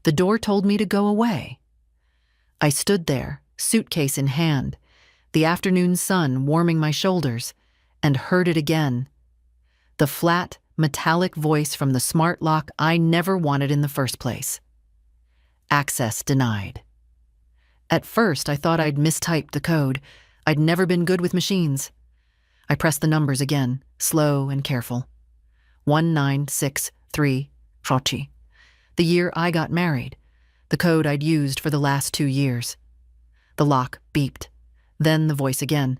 The door told me to go away. I stood there, suitcase in hand, the afternoon sun warming my shoulders, and heard it again. The flat, metallic voice from the smart lock I never wanted in the first place. Access denied. At first, I thought I'd mistyped the code. I'd never been good with machines. I pressed the numbers again, slow and careful. 1963, Rochi. The year I got married, the code I'd used for the last 2 years. The lock beeped. Then the voice again.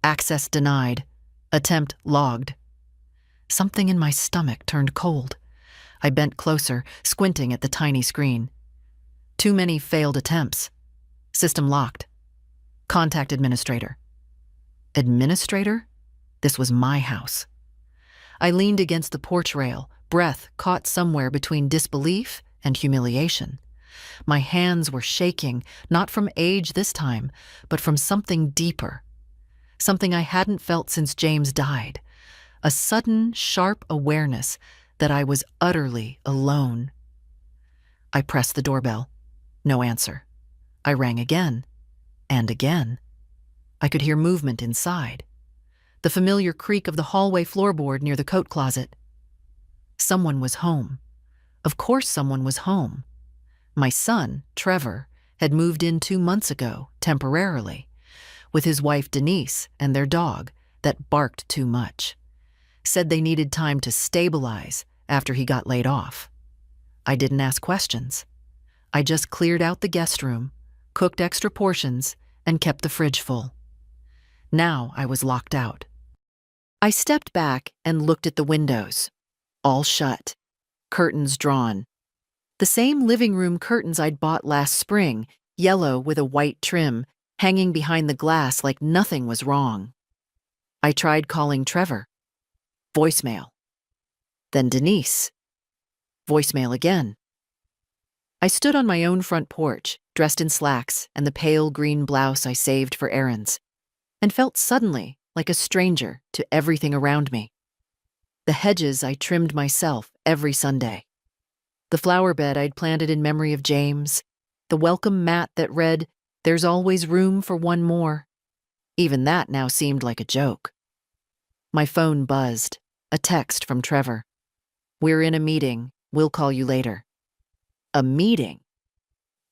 Access denied. Attempt logged. Something in my stomach turned cold. I bent closer, squinting at the tiny screen. Too many failed attempts. System locked. Contact administrator. Administrator? This was my house. I leaned against the porch rail, breath caught somewhere between disbelief and humiliation. My hands were shaking, not from age this time, but from something deeper. Something I hadn't felt since James died. A sudden, sharp awareness that I was utterly alone. I pressed the doorbell. No answer. I rang again, and again. I could hear movement inside. The familiar creak of the hallway floorboard near the coat closet. Someone was home. Of course someone was home. My son, Trevor, had moved in 2 months ago, temporarily, with his wife Denise and their dog that barked too much. Said they needed time to stabilize after he got laid off. I didn't ask questions. I just cleared out the guest room, cooked extra portions, and kept the fridge full. Now I was locked out. I stepped back and looked at the windows. All shut. Curtains drawn. The same living room curtains I'd bought last spring, yellow with a white trim, hanging behind the glass like nothing was wrong. I tried calling Trevor. Voicemail. Then Denise. Voicemail again. I stood on my own front porch, dressed in slacks and the pale green blouse I saved for errands, and felt suddenly like a stranger to everything around me. The hedges I trimmed myself every Sunday. The flower bed I'd planted in memory of James. The welcome mat that read, "There's always room for one more." Even that now seemed like a joke. My phone buzzed. A text from Trevor. "We're in a meeting. We'll call you later." A meeting?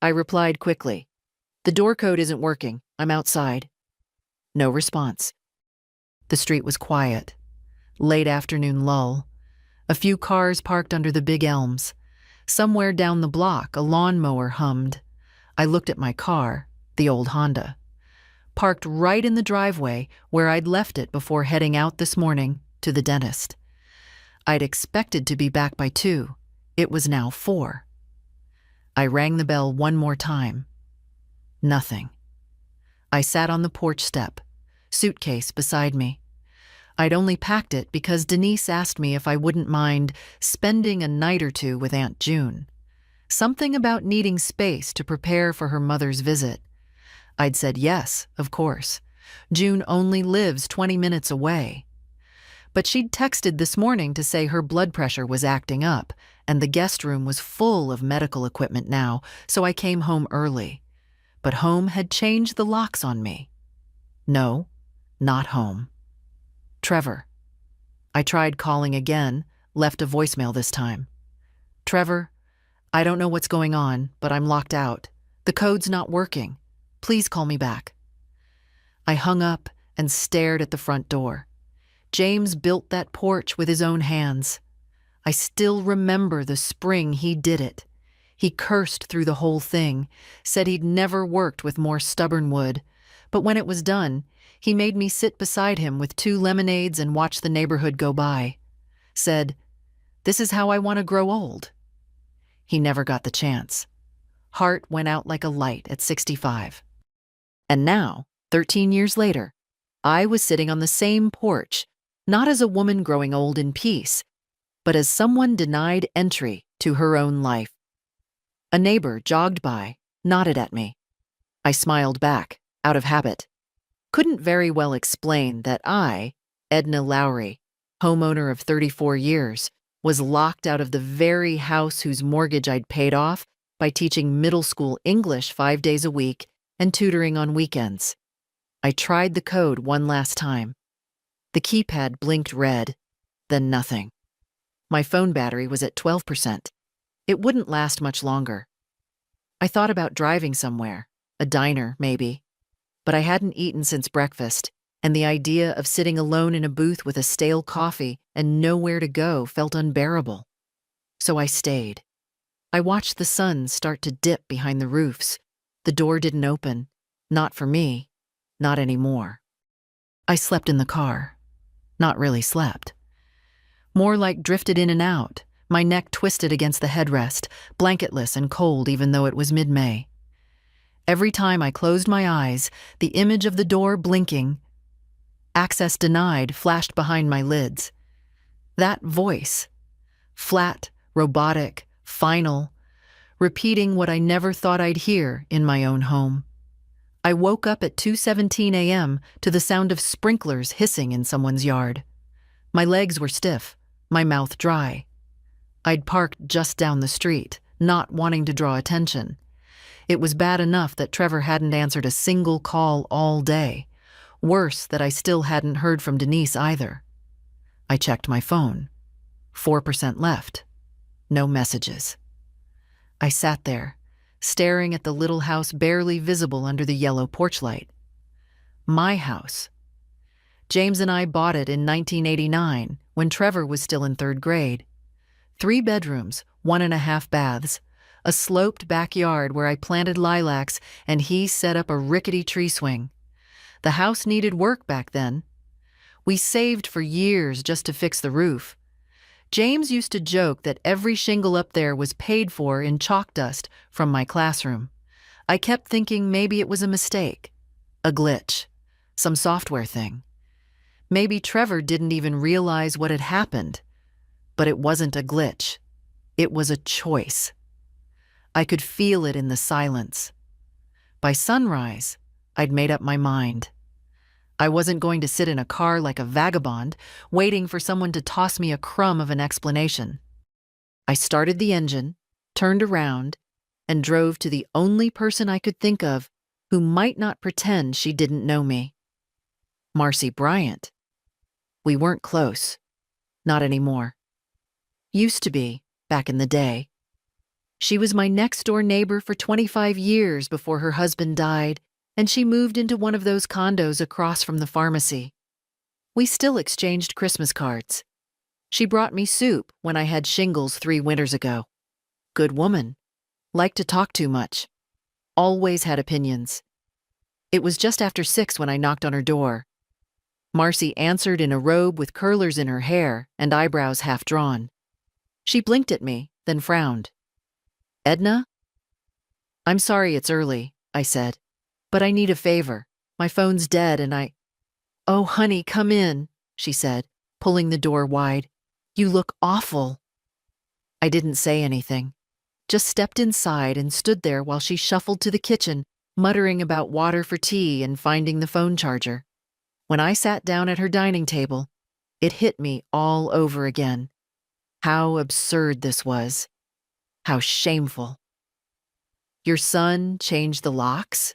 I replied quickly. "The door code isn't working. I'm outside." No response. The street was quiet. Late afternoon lull. A few cars parked under the big elms. Somewhere down the block, a lawnmower hummed. I looked at my car, the old Honda, parked right in the driveway where I'd left it before heading out this morning to the dentist. I'd expected to be back by 2. It was now 4. I rang the bell one more time. Nothing. I sat on the porch step, suitcase beside me. I'd only packed it because Denise asked me if I wouldn't mind spending a night or 2 with Aunt June. Something about needing space to prepare for her mother's visit. I'd said yes, of course. June only lives 20 minutes away. But she'd texted this morning to say her blood pressure was acting up, and the guest room was full of medical equipment now, so I came home early. But home had changed the locks on me. No, not home. Trevor. I tried calling again, left a voicemail this time. "Trevor, I don't know what's going on, but I'm locked out. The code's not working. Please call me back." I hung up and stared at the front door. James built that porch with his own hands. I still remember the spring he did it. He cursed through the whole thing, said he'd never worked with more stubborn wood, but when it was done, he made me sit beside him with 2 lemonades and watch the neighborhood go by. Said, "This is how I want to grow old." He never got the chance. Heart went out like a light at 65. And now, 13 years later, I was sitting on the same porch, not as a woman growing old in peace, but as someone denied entry to her own life. A neighbor jogged by, nodded at me. I smiled back, out of habit. Couldn't very well explain that I, Edna Lowry, homeowner of 34 years, was locked out of the very house whose mortgage I'd paid off by teaching middle school English 5 days a week and tutoring on weekends. I tried the code one last time. The keypad blinked red, then nothing. My phone battery was at 12%. It wouldn't last much longer. I thought about driving somewhere, a diner maybe, but I hadn't eaten since breakfast, and the idea of sitting alone in a booth with a stale coffee and nowhere to go felt unbearable. So I stayed. I watched the sun start to dip behind the roofs. The door didn't open. Not for me. Not anymore. I slept in the car. Not really slept. More like drifted in and out, my neck twisted against the headrest, blanketless and cold even though it was mid-May. Every time I closed my eyes, the image of the door blinking, access denied, flashed behind my lids. That voice, flat, robotic, final, repeating what I never thought I'd hear in my own home. I woke up at 2:17 a.m. to the sound of sprinklers hissing in someone's yard. My legs were stiff, my mouth dry. I'd parked just down the street, not wanting to draw attention. It was bad enough that Trevor hadn't answered a single call all day. Worse that I still hadn't heard from Denise either. I checked my phone. 4% left. No messages. I sat there, staring at the little house barely visible under the yellow porch light. My house. James and I bought it in 1989 when Trevor was still in 3rd grade. 3 bedrooms, 1.5 baths, a sloped backyard where I planted lilacs and he set up a rickety tree swing. The house needed work back then. We saved for years just to fix the roof. James used to joke that every shingle up there was paid for in chalk dust from my classroom. I kept thinking maybe it was a mistake, a glitch, some software thing. Maybe Trevor didn't even realize what had happened. But it wasn't a glitch. It was a choice. I could feel it in the silence. By sunrise, I'd made up my mind. I wasn't going to sit in a car like a vagabond, waiting for someone to toss me a crumb of an explanation. I started the engine, turned around, and drove to the only person I could think of who might not pretend she didn't know me. Marcy Bryant. We weren't close. Not anymore. Used to be, back in the day. She was my next-door neighbor for 25 years before her husband died, and she moved into one of those condos across from the pharmacy. We still exchanged Christmas cards. She brought me soup when I had shingles 3 winters ago. Good woman. Liked to talk too much. Always had opinions. It was just after 6 when I knocked on her door. Marcy answered in a robe with curlers in her hair and eyebrows half drawn. She blinked at me, then frowned. Edna? I'm sorry it's early, I said, but I need a favor. My phone's dead and I... Oh, honey, come in, she said, pulling the door wide. You look awful. I didn't say anything, just stepped inside and stood there while she shuffled to the kitchen, muttering about water for tea and finding the phone charger. When I sat down at her dining table, it hit me all over again. How absurd this was. How shameful. Your son changed the locks?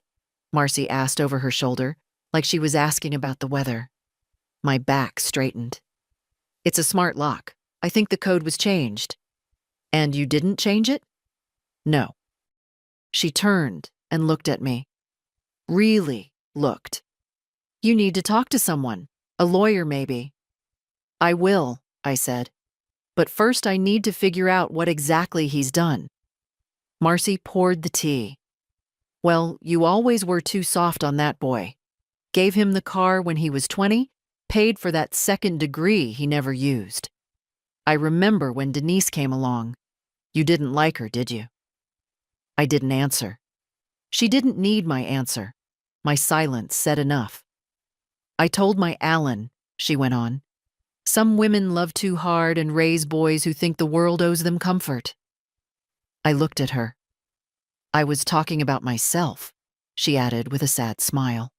Marcy asked over her shoulder, like she was asking about the weather. My back straightened. It's a smart lock. I think the code was changed. And you didn't change it? No. She turned and looked at me. Really looked. You need to talk to someone. A lawyer, maybe. I will, I said. But first I need to figure out what exactly he's done. Marcy poured the tea. Well, you always were too soft on that boy. Gave him the car when he was 20, paid for that 2nd degree he never used. I remember when Denise came along. You didn't like her, did you? I didn't answer. She didn't need my answer. My silence said enough. I told my Alan, she went on. Some women love too hard and raise boys who think the world owes them comfort. I looked at her. I was talking about myself, she added with a sad smile.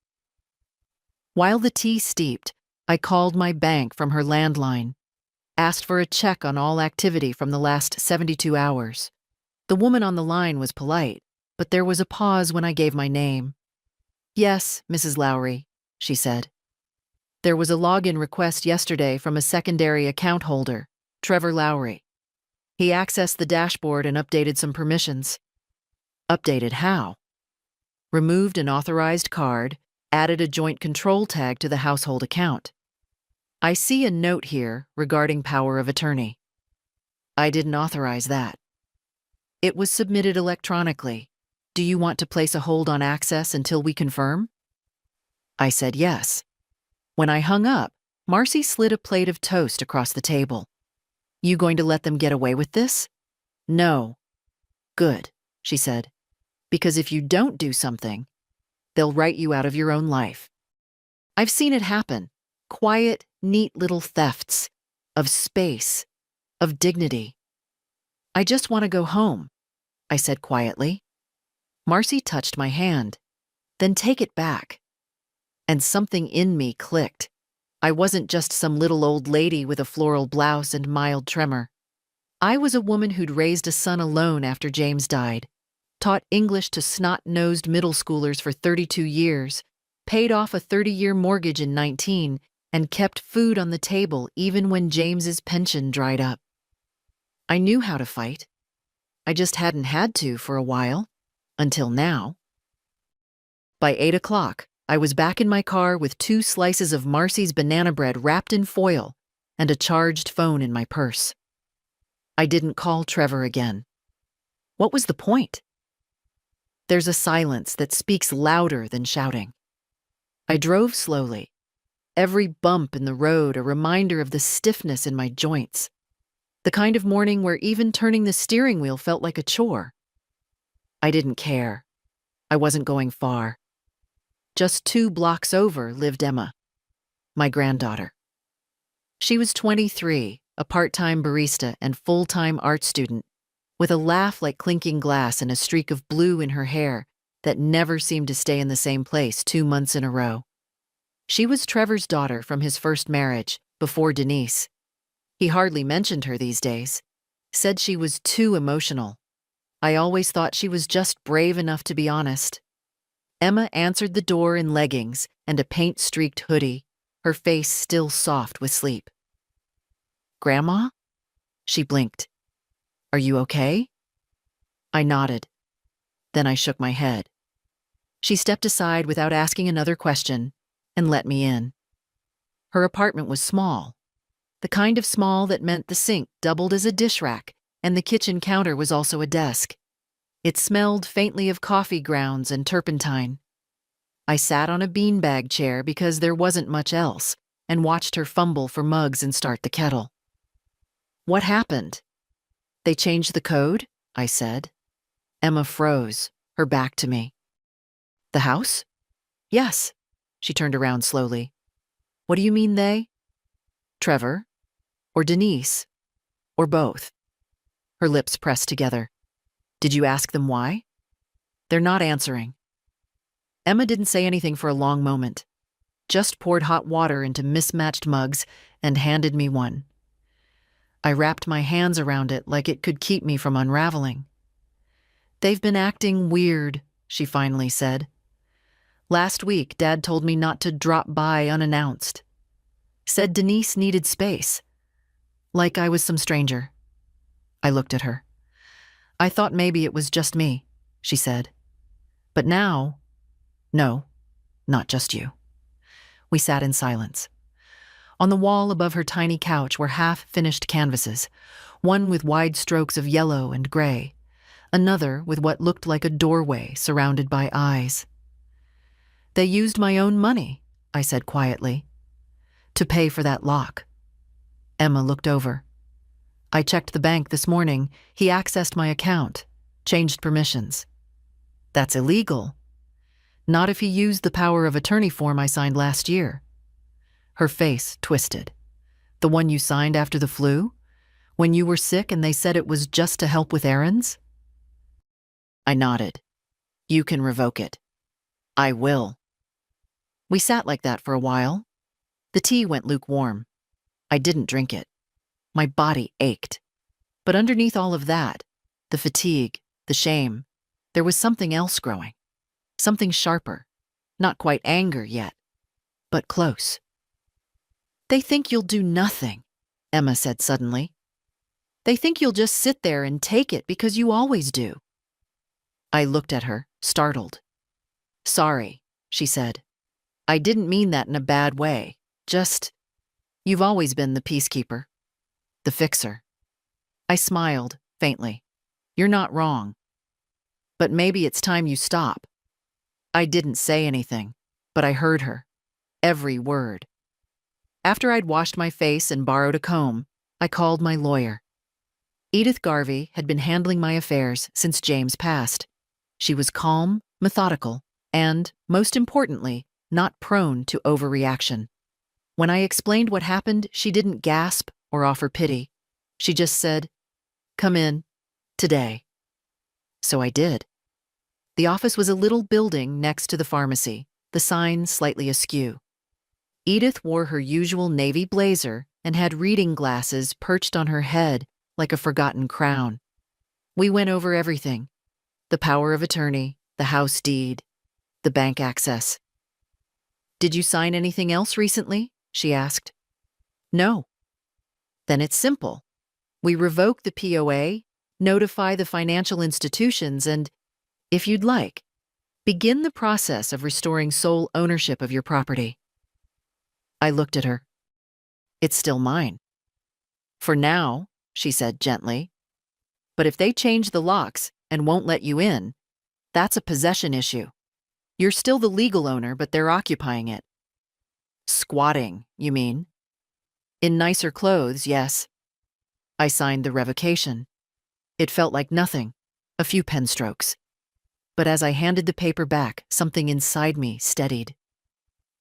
While the tea steeped, I called my bank from her landline, asked for a check on all activity from the last 72 hours. The woman on the line was polite, but there was a pause when I gave my name. "Yes, Mrs. Lowry," she said. "There was a login request yesterday from a secondary account holder, Trevor Lowry. He accessed the dashboard and updated some permissions." "Updated how?" "Removed an authorized card, added a joint control tag to the household account. I see a note here regarding power of attorney." "I didn't authorize that." "It was submitted electronically. Do you want to place a hold on access until we confirm?" I said yes. When I hung up, Marcy slid a plate of toast across the table. "You going to let them get away with this?" "No." "Good," she said. "Because if you don't do something, they'll write you out of your own life. I've seen it happen. Quiet, neat little thefts of space, of dignity." "I just want to go home," I said quietly. Marcy touched my hand. "Then take it back." And something in me clicked. I wasn't just some little old lady with a floral blouse and mild tremor. I was a woman who'd raised a son alone after James died, taught English to snot-nosed middle schoolers for 32 years, paid off a 30-year mortgage in 19, and kept food on the table even when James's pension dried up. I knew how to fight. I just hadn't had to for a while, until now. By 8 o'clock, I was back in my car with 2 slices of Marcy's banana bread wrapped in foil and a charged phone in my purse. I didn't call Trevor again. What was the point? There's a silence that speaks louder than shouting. I drove slowly, every bump in the road a reminder of the stiffness in my joints, the kind of morning where even turning the steering wheel felt like a chore. I didn't care. I wasn't going far. Just 2 blocks over lived Emma, my granddaughter. She was 23, a part-time barista and full-time art student, with a laugh like clinking glass and a streak of blue in her hair that never seemed to stay in the same place 2 months in a row. She was Trevor's daughter from his first marriage, before Denise. He hardly mentioned her these days, said she was too emotional. I always thought she was just brave enough to be honest. Emma answered the door in leggings and a paint-streaked hoodie, her face still soft with sleep. "Grandma?" She blinked. "Are you okay?" I nodded. Then I shook my head. She stepped aside without asking another question and let me in. Her apartment was small, the kind of small that meant the sink doubled as a dish rack and the kitchen counter was also a desk. It smelled faintly of coffee grounds and turpentine. I sat on a beanbag chair because there wasn't much else and watched her fumble for mugs and start the kettle. "What happened?" "They changed the code," I said. Emma froze, her back to me. "The house?" "Yes." She turned around slowly. "What do you mean they?" "Trevor? Or Denise? Or both?" Her lips pressed together. "Did you ask them why?" "They're not answering." Emma didn't say anything for a long moment, just poured hot water into mismatched mugs and handed me one. I wrapped my hands around it like it could keep me from unraveling. "They've been acting weird," she finally said. "Last week, Dad told me not to drop by unannounced. Said Denise needed space. Like I was some stranger." I looked at her. "I thought maybe it was just me," she said. "But now, no, not just you." We sat in silence. On the wall above her tiny couch were half-finished canvases, one with wide strokes of yellow and gray, another with what looked like a doorway surrounded by eyes. "They used my own money," I said quietly, "to pay for that lock." Emma looked over. "I checked the bank this morning. He accessed my account, changed permissions." "That's illegal." "Not if he used the power of attorney form I signed last year." Her face twisted. "The one you signed after the flu? When you were sick and they said it was just to help with errands?" I nodded. "You can revoke it." "I will." We sat like that for a while. The tea went lukewarm. I didn't drink it. My body ached. But underneath all of that, the fatigue, the shame. There was something else growing. Something sharper. Not quite anger yet, but close. "They think you'll do nothing," Emma said suddenly. "They think you'll just sit there and take it because you always do." I looked at her, startled. "Sorry," she said. "I didn't mean that in a bad way. Just, you've always been the peacekeeper, the fixer." I smiled, faintly. "You're not wrong. But maybe it's time you stop." I didn't say anything, but I heard her. Every word. After I'd washed my face and borrowed a comb, I called my lawyer. Edith Garvey had been handling my affairs since James passed. She was calm, methodical, and, most importantly, not prone to overreaction. When I explained what happened, she didn't gasp or offer pity. She just said, "Come in, today." So I did. The office was a little building next to the pharmacy, the sign slightly askew. Edith wore her usual navy blazer and had reading glasses perched on her head like a forgotten crown. We went over everything: the power of attorney, the house deed, the bank access. "Did you sign anything else recently?" she asked. "No." "Then it's simple. We revoke the POA, notify the financial institutions, and, if you'd like, begin the process of restoring sole ownership of your property." I looked at her. "It's still mine." "For now," she said gently. "But if they change the locks and won't let you in, that's a possession issue. You're still the legal owner, but they're occupying it." "Squatting, you mean?" "In nicer clothes, yes." I signed the revocation. It felt like nothing, a few pen strokes. But as I handed the paper back, something inside me steadied.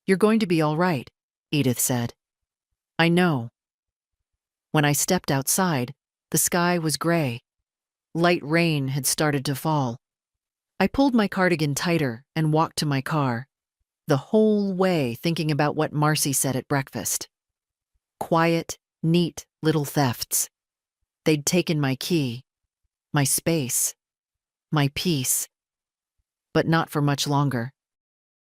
"You're going to be all right," Edith said. "I know." When I stepped outside, the sky was gray. Light rain had started to fall. I pulled my cardigan tighter and walked to my car, the whole way thinking about what Marcy said at breakfast. Quiet, neat little thefts. They'd taken my key, my space, my peace. But not for much longer.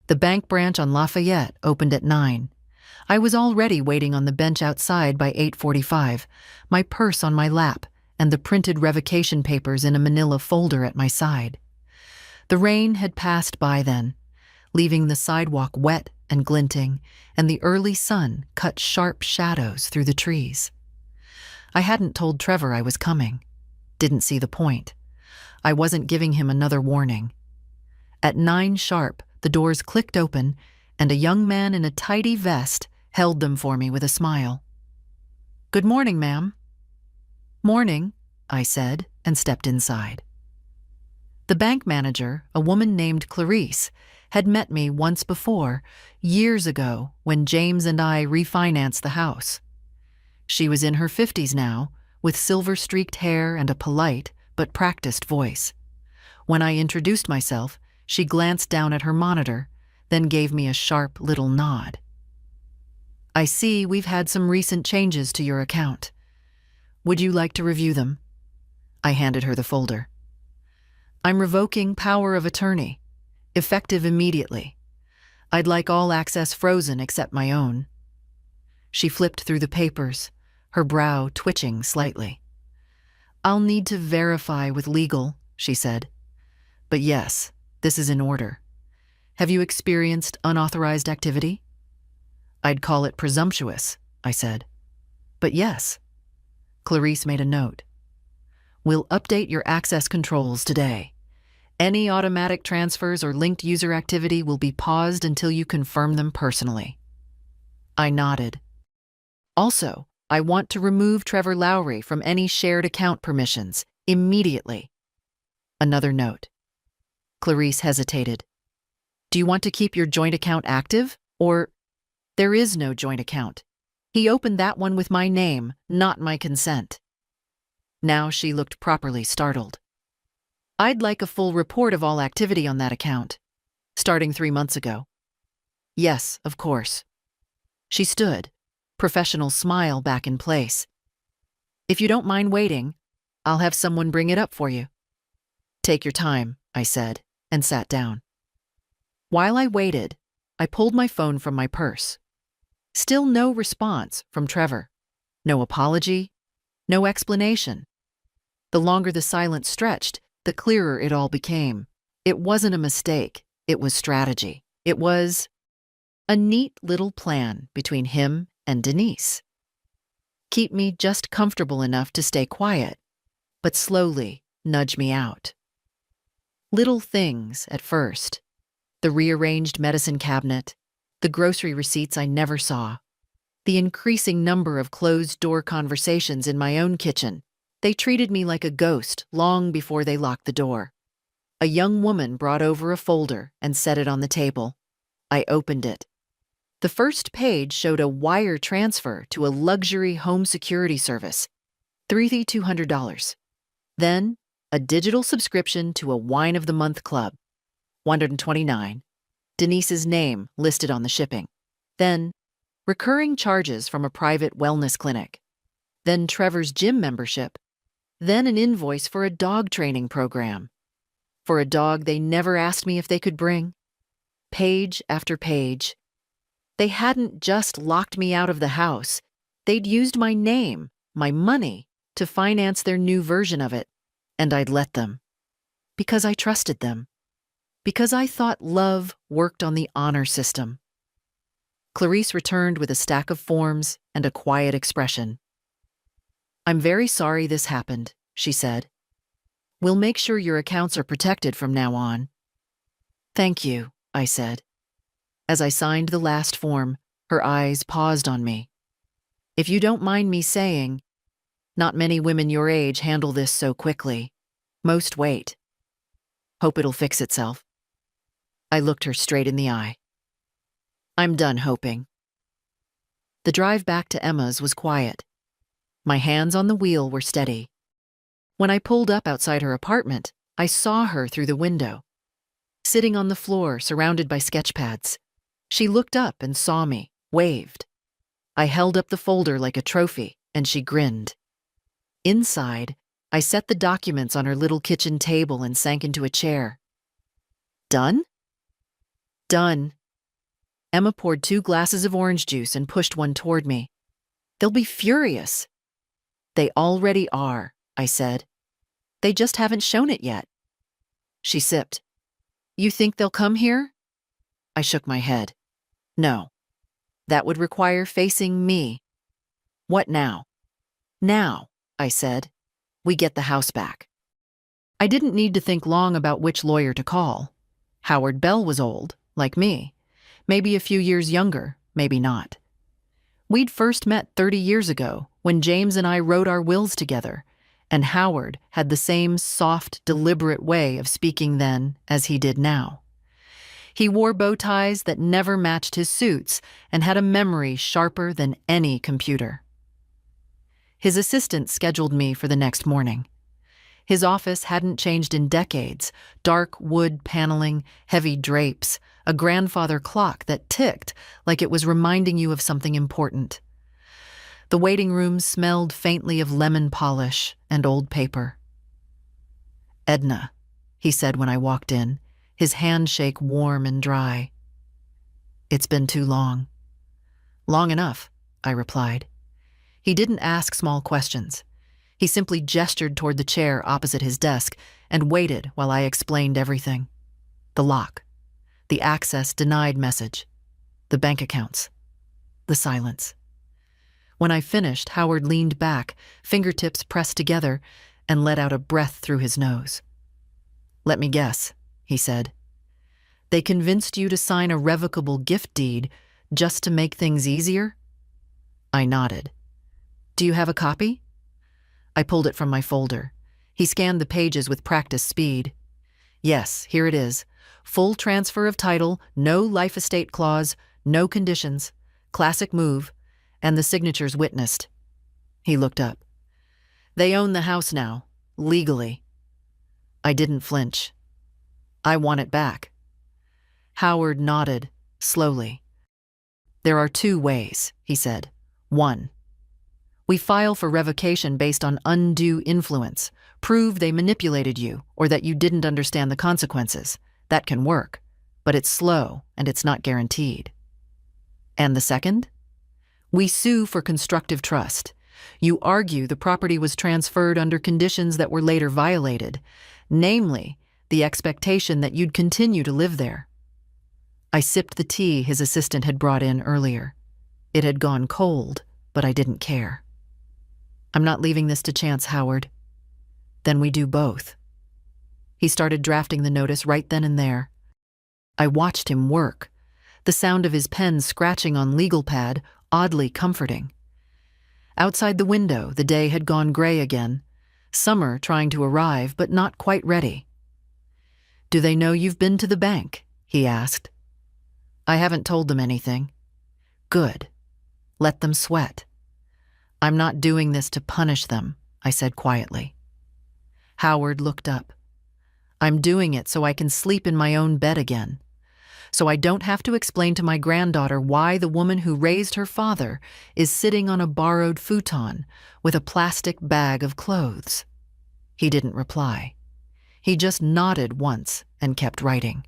The bank branch on Lafayette opened at 9. I was already waiting on the bench outside by 8:45, my purse on my lap and the printed revocation papers in a manila folder at my side. The rain had passed by then, leaving the sidewalk wet and glinting, and the early sun cut sharp shadows through the trees. I hadn't told Trevor I was coming. Didn't see the point. I wasn't giving him another warning. At 9 sharp, the doors clicked open, and a young man in a tidy vest held them for me with a smile. "Good morning, ma'am." "Morning," I said, and stepped inside. The bank manager, a woman named Clarice, had met me once before, years ago, when James and I refinanced the house. She was in her 50s now, with silver-streaked hair and a polite but practiced voice. When I introduced myself, she glanced down at her monitor, then gave me a sharp little nod. "I see we've had some recent changes to your account. Would you like to review them?" I handed her the folder. "I'm revoking power of attorney, effective immediately. I'd like all access frozen except my own." She flipped through the papers, her brow twitching slightly. "I'll need to verify with legal," she said. "But yes, this is in order. Have you experienced unauthorized activity?" "I'd call it presumptuous," I said. "But yes." Clarice made a note. "We'll update your access controls today. Any automatic transfers or linked user activity will be paused until you confirm them personally." I nodded. "Also, I want to remove Trevor Lowry from any shared account permissions, immediately." Another note. Clarice hesitated. "Do you want to keep your joint account active, or—" "There is no joint account. He opened that one with my name, not my consent." Now she looked properly startled. "I'd like a full report of all activity on that account, starting 3 months ago." "Yes, of course." She stood, professional smile back in place. "If you don't mind waiting, I'll have someone bring it up for you." Take your time, I said, and sat down. While I waited, I pulled my phone from my purse. Still no response from Trevor. No apology, no explanation. The longer the silence stretched, the clearer it all became. It wasn't a mistake, it was strategy. It was a neat little plan between him and Denise. Keep me just comfortable enough to stay quiet, but slowly nudge me out. Little things at first. The rearranged medicine cabinet, the grocery receipts I never saw, the increasing number of closed-door conversations in my own kitchen. They treated me like a ghost long before they locked the door. A young woman brought over a folder and set it on the table. I opened it. The first page showed a wire transfer to a luxury home security service, $3,200. Then, a digital subscription to a Wine of the Month club, $129. Denise's name listed on the shipping. Then, recurring charges from a private wellness clinic. Then Trevor's gym membership. Then an invoice for a dog training program. For a dog they never asked me if they could bring. Page after page. They hadn't just locked me out of the house. They'd used my name, my money, to finance their new version of it. And I'd let them. Because I trusted them. Because I thought love worked on the honor system. Clarice returned with a stack of forms and a quiet expression. I'm very sorry this happened, she said. We'll make sure your accounts are protected from now on. Thank you, I said. As I signed the last form, her eyes paused on me. If you don't mind me saying, not many women your age handle this so quickly. Most wait. Hope it'll fix itself. I looked her straight in the eye. I'm done hoping. The drive back to Emma's was quiet. My hands on the wheel were steady. When I pulled up outside her apartment, I saw her through the window. Sitting on the floor, surrounded by sketch pads. She looked up and saw me, waved. I held up the folder like a trophy, and she grinned. Inside, I set the documents on her little kitchen table and sank into a chair. Done? Done. Emma poured 2 glasses of orange juice and pushed one toward me. They'll be furious. They already are, I said. They just haven't shown it yet. She sipped. You think they'll come here? I shook my head. No. That would require facing me. What now? Now, I said. We get the house back. I didn't need to think long about which lawyer to call. Howard Bell was old, like me. Maybe a few years younger, maybe not. We'd first met 30 years ago when James and I wrote our wills together, and Howard had the same soft, deliberate way of speaking then as he did now. He wore bow ties that never matched his suits and had a memory sharper than any computer. His assistant scheduled me for the next morning. His office hadn't changed in decades. Dark wood paneling, heavy drapes, a grandfather clock that ticked like it was reminding you of something important. The waiting room smelled faintly of lemon polish and old paper. Edna, he said when I walked in, his handshake warm and dry. It's been too long. Long enough, I replied. He didn't ask small questions. He simply gestured toward the chair opposite his desk and waited while I explained everything. The lock, the access denied message, the bank accounts, the silence. When I finished, Howard leaned back, fingertips pressed together, and let out a breath through his nose. Let me guess, he said. They convinced you to sign a revocable gift deed just to make things easier? I nodded. Do you have a copy? I pulled it from my folder. He scanned the pages with practiced speed. Yes, here it is. Full transfer of title, no life estate clause, no conditions, classic move, and the signatures witnessed. He looked up. They own the house now, legally. I didn't flinch. I want it back. Howard nodded, slowly. There are 2 ways, he said. 1. We file for revocation based on undue influence, Prove they manipulated you or that you didn't understand the consequences. That can work, but it's slow and it's not guaranteed. And the second? We sue for constructive trust. You argue the property was transferred under conditions that were later violated, namely, the expectation that you'd continue to live there. I sipped the tea his assistant had brought in earlier. It had gone cold, but I didn't care. I'm not leaving this to chance, Howard. Then we do both. He started drafting the notice right then and there. I watched him work, the sound of his pen scratching on legal pad oddly comforting. Outside the window, the day had gone gray again, summer trying to arrive but not quite ready. Do they know you've been to the bank? He asked. I haven't told them anything. Good. Let them sweat. I'm not doing this to punish them, I said quietly. Howard looked up. I'm doing it so I can sleep in my own bed again, so I don't have to explain to my granddaughter why the woman who raised her father is sitting on a borrowed futon with a plastic bag of clothes. He didn't reply. He just nodded once and kept writing.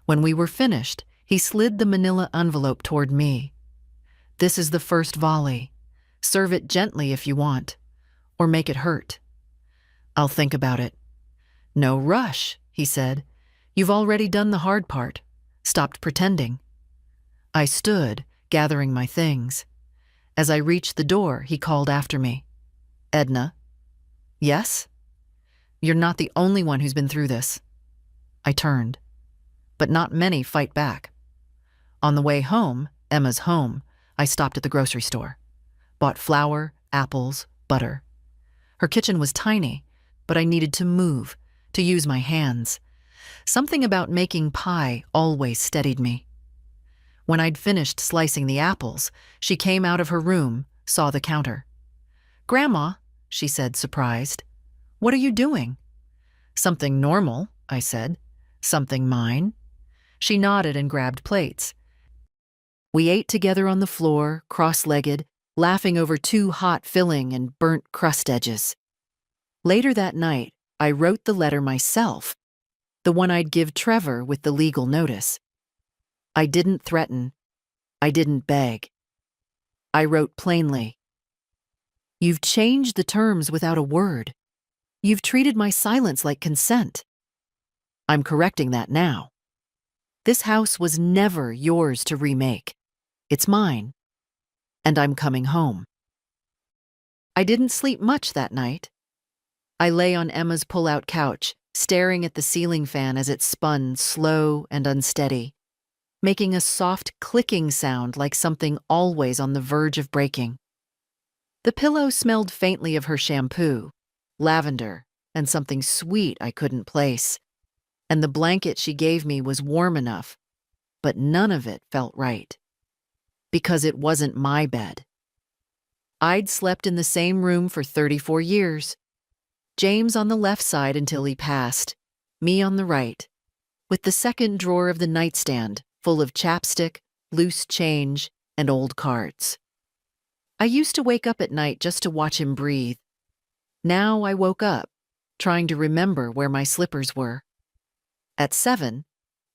When we were finished, he slid the manila envelope toward me. This is the first volley. Serve it gently if you want, or make it hurt. I'll think about it. No rush, he said. You've already done the hard part. Stopped pretending. I stood, gathering my things. As I reached the door, he called after me. Edna. Yes? You're not the only one who's been through this. I turned. But not many fight back. On the way home, Emma's home, I stopped at the grocery store. Bought flour, apples, butter. Her kitchen was tiny, but I needed to move, to use my hands. Something about making pie always steadied me. When I'd finished slicing the apples, she came out of her room, saw the counter. Grandma, she said, surprised. What are you doing? Something normal, I said. Something mine. She nodded and grabbed plates. We ate together on the floor, cross-legged, laughing over too hot filling and burnt crust edges. Later that night, I wrote the letter myself, the one I'd give Trevor with the legal notice. I didn't threaten. I didn't beg. I wrote plainly. You've changed the terms without a word. You've treated my silence like consent. I'm correcting that now. This house was never yours to remake. It's mine. And I'm coming home. I didn't sleep much that night. I lay on Emma's pull-out couch, staring at the ceiling fan as it spun slow and unsteady, making a soft clicking sound like something always on the verge of breaking. The pillow smelled faintly of her shampoo, lavender, and something sweet I couldn't place, and the blanket she gave me was warm enough, but none of it felt right. Because it wasn't my bed. I'd slept in the same room for 34 years. James on the left side until he passed, me on the right, with the second drawer of the nightstand full of chapstick, loose change, and old cards. I used to wake up at night just to watch him breathe. Now I woke up, trying to remember where my slippers were. At 7,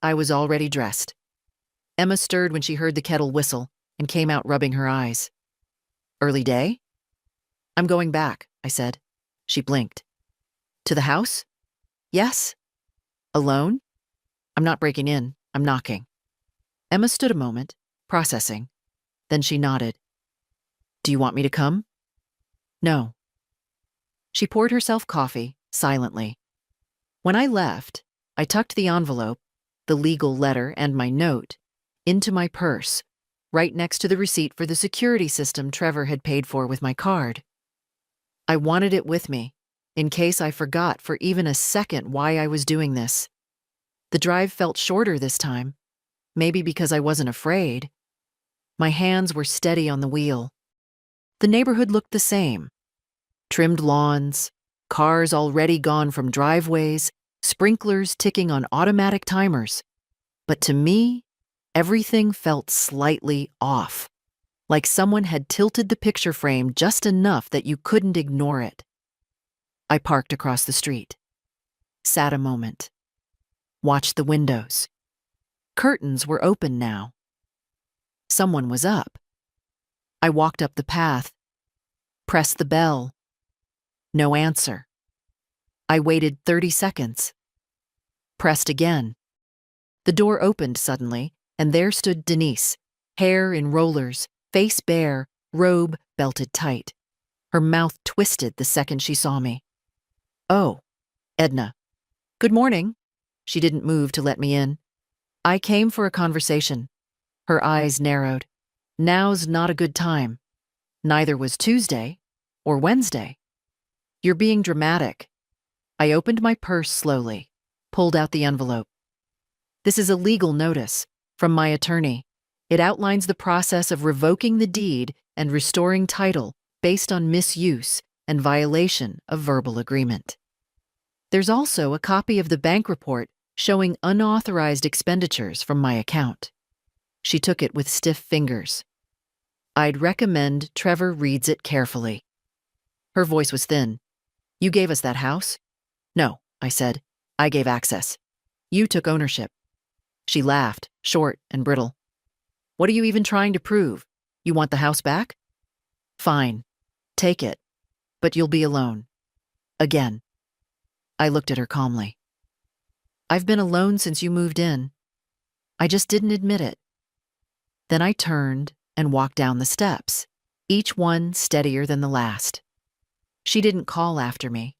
I was already dressed. Emma stirred when she heard the kettle whistle and came out rubbing her eyes. Early day? I'm going back, I said. She blinked. To the house? Yes. Alone? I'm not breaking in. I'm knocking. Emma stood a moment, processing. Then she nodded. Do you want me to come? No. She poured herself coffee, silently. When I left, I tucked the envelope, the legal letter and my note, into my purse, right next to the receipt for the security system Trevor had paid for with my card. I wanted it with me, in case I forgot for even a second why I was doing this. The drive felt shorter this time, maybe because I wasn't afraid. My hands were steady on the wheel. The neighborhood looked the same. Trimmed lawns, cars already gone from driveways, sprinklers ticking on automatic timers. But to me, everything felt slightly off, like someone had tilted the picture frame just enough that you couldn't ignore it. I parked across the street. Sat a moment. Watched the windows. Curtains were open now. Someone was up. I walked up the path. Pressed the bell. No answer. I waited 30 seconds. Pressed again. The door opened suddenly, and there stood Denise, hair in rollers, face bare, robe belted tight. Her mouth twisted the second she saw me. "Oh, Edna. Good morning." She didn't move to let me in. "I came for a conversation." Her eyes narrowed. "Now's not a good time. Neither was Tuesday or Wednesday." "You're being dramatic." I opened my purse slowly, pulled out the envelope. "This is a legal notice from my attorney. It outlines the process of revoking the deed and restoring title based on misuse and violation of verbal agreement. There's also a copy of the bank report showing unauthorized expenditures from my account." She took it with stiff fingers. "I'd recommend Trevor reads it carefully." Her voice was thin. "You gave us that house?" "No," I said. "I gave access. You took ownership." She laughed, short and brittle. "What are you even trying to prove? You want the house back? Fine. Take it. But you'll be alone. Again." I looked at her calmly. "I've been alone since you moved in. I just didn't admit it." Then I turned and walked down the steps, each one steadier than the last. She didn't call after me.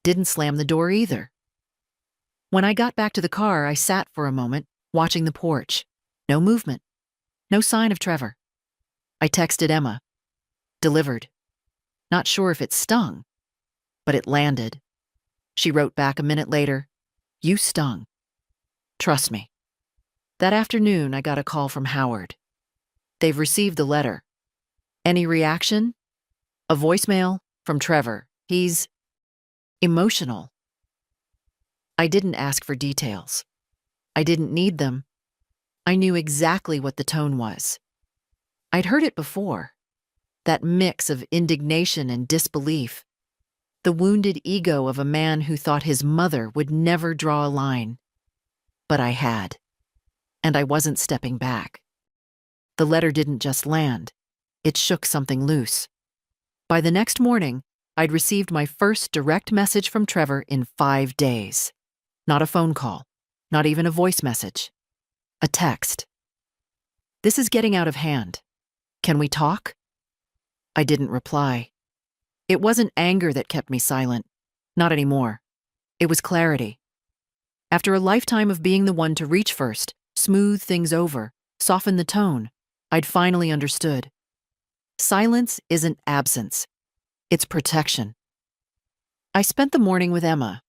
Didn't slam the door either. When I got back to the car, I sat for a moment, watching the porch. No movement. No sign of Trevor. I texted Emma. Delivered. Not sure if it stung, but it landed. She wrote back a minute later, "You stung. Trust me." That afternoon, I got a call from Howard. "They've received the letter. Any reaction?" "A voicemail from Trevor. He's emotional." I didn't ask for details. I didn't need them. I knew exactly what the tone was. I'd heard it before. That mix of indignation and disbelief. The wounded ego of a man who thought his mother would never draw a line. But I had. And I wasn't stepping back. The letter didn't just land. It shook something loose. By the next morning, I'd received my first direct message from Trevor in 5 days. Not a phone call, not even a voice message. A text. "This is getting out of hand. Can we talk?" I didn't reply. It wasn't anger that kept me silent. Not anymore. It was clarity. After a lifetime of being the one to reach first, smooth things over, soften the tone, I'd finally understood. Silence isn't absence. It's protection. I spent the morning with Emma.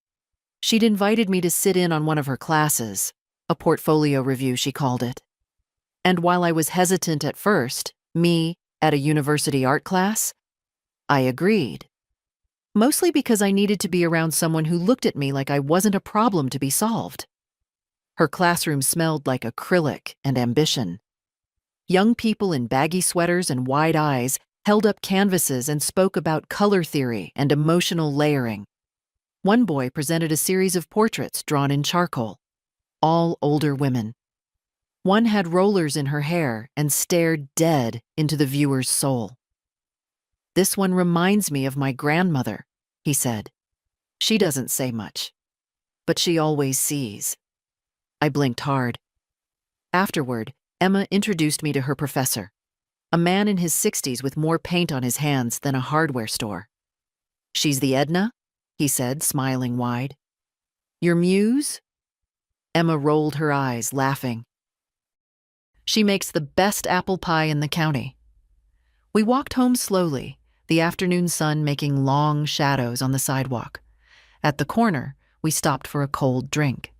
She'd invited me to sit in on one of her classes, a portfolio review she called it. And while I was hesitant at first, me at a university art class, I agreed. Mostly because I needed to be around someone who looked at me like I wasn't a problem to be solved. Her classroom smelled like acrylic and ambition. Young people in baggy sweaters and wide eyes held up canvases and spoke about color theory and emotional layering. One boy presented a series of portraits drawn in charcoal, all older women. One had rollers in her hair and stared dead into the viewer's soul. "This one reminds me of my grandmother," he said. "She doesn't say much, but she always sees." I blinked hard. Afterward, Emma introduced me to her professor, a man in his 60s with more paint on his hands than a hardware store. "She's the Edna?" he said, smiling wide. "Your muse?" Emma rolled her eyes, laughing. "She makes the best apple pie in the county." We walked home slowly, the afternoon sun making long shadows on the sidewalk. At the corner, we stopped for a cold drink.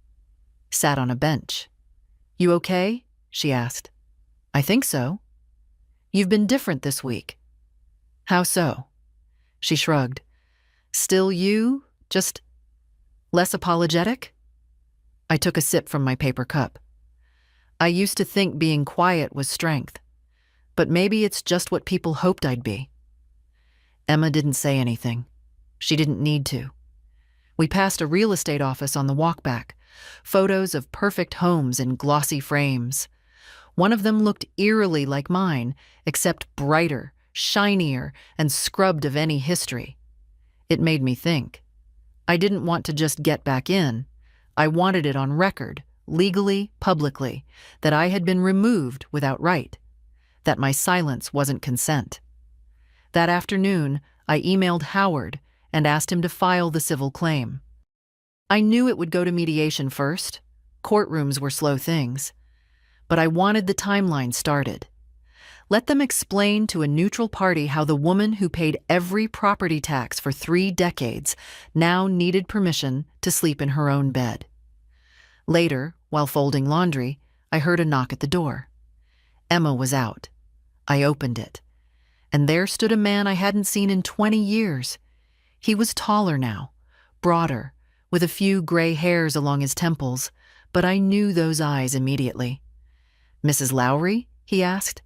Sat on a bench. "You okay?" she asked. "I think so." "You've been different this week." "How so?" She shrugged. "Still you? Just less apologetic?" I took a sip from my paper cup. "I used to think being quiet was strength, but maybe it's just what people hoped I'd be." Emma didn't say anything. She didn't need to. We passed a real estate office on the walk back, photos of perfect homes in glossy frames. One of them looked eerily like mine, except brighter, shinier, and scrubbed of any history. It made me think. I didn't want to just get back in. I wanted it on record, legally, publicly, that I had been removed without right, that my silence wasn't consent. That afternoon, I emailed Howard and asked him to file the civil claim. I knew it would go to mediation first. Courtrooms were slow things. But I wanted the timeline started. Let them explain to a neutral party how the woman who paid every property tax for 3 decades now needed permission to sleep in her own bed. Later, while folding laundry, I heard a knock at the door. Emma was out. I opened it. And there stood a man I hadn't seen in 20 years. He was taller now, broader, with a few gray hairs along his temples, but I knew those eyes immediately. "Mrs. Lowry?" he asked.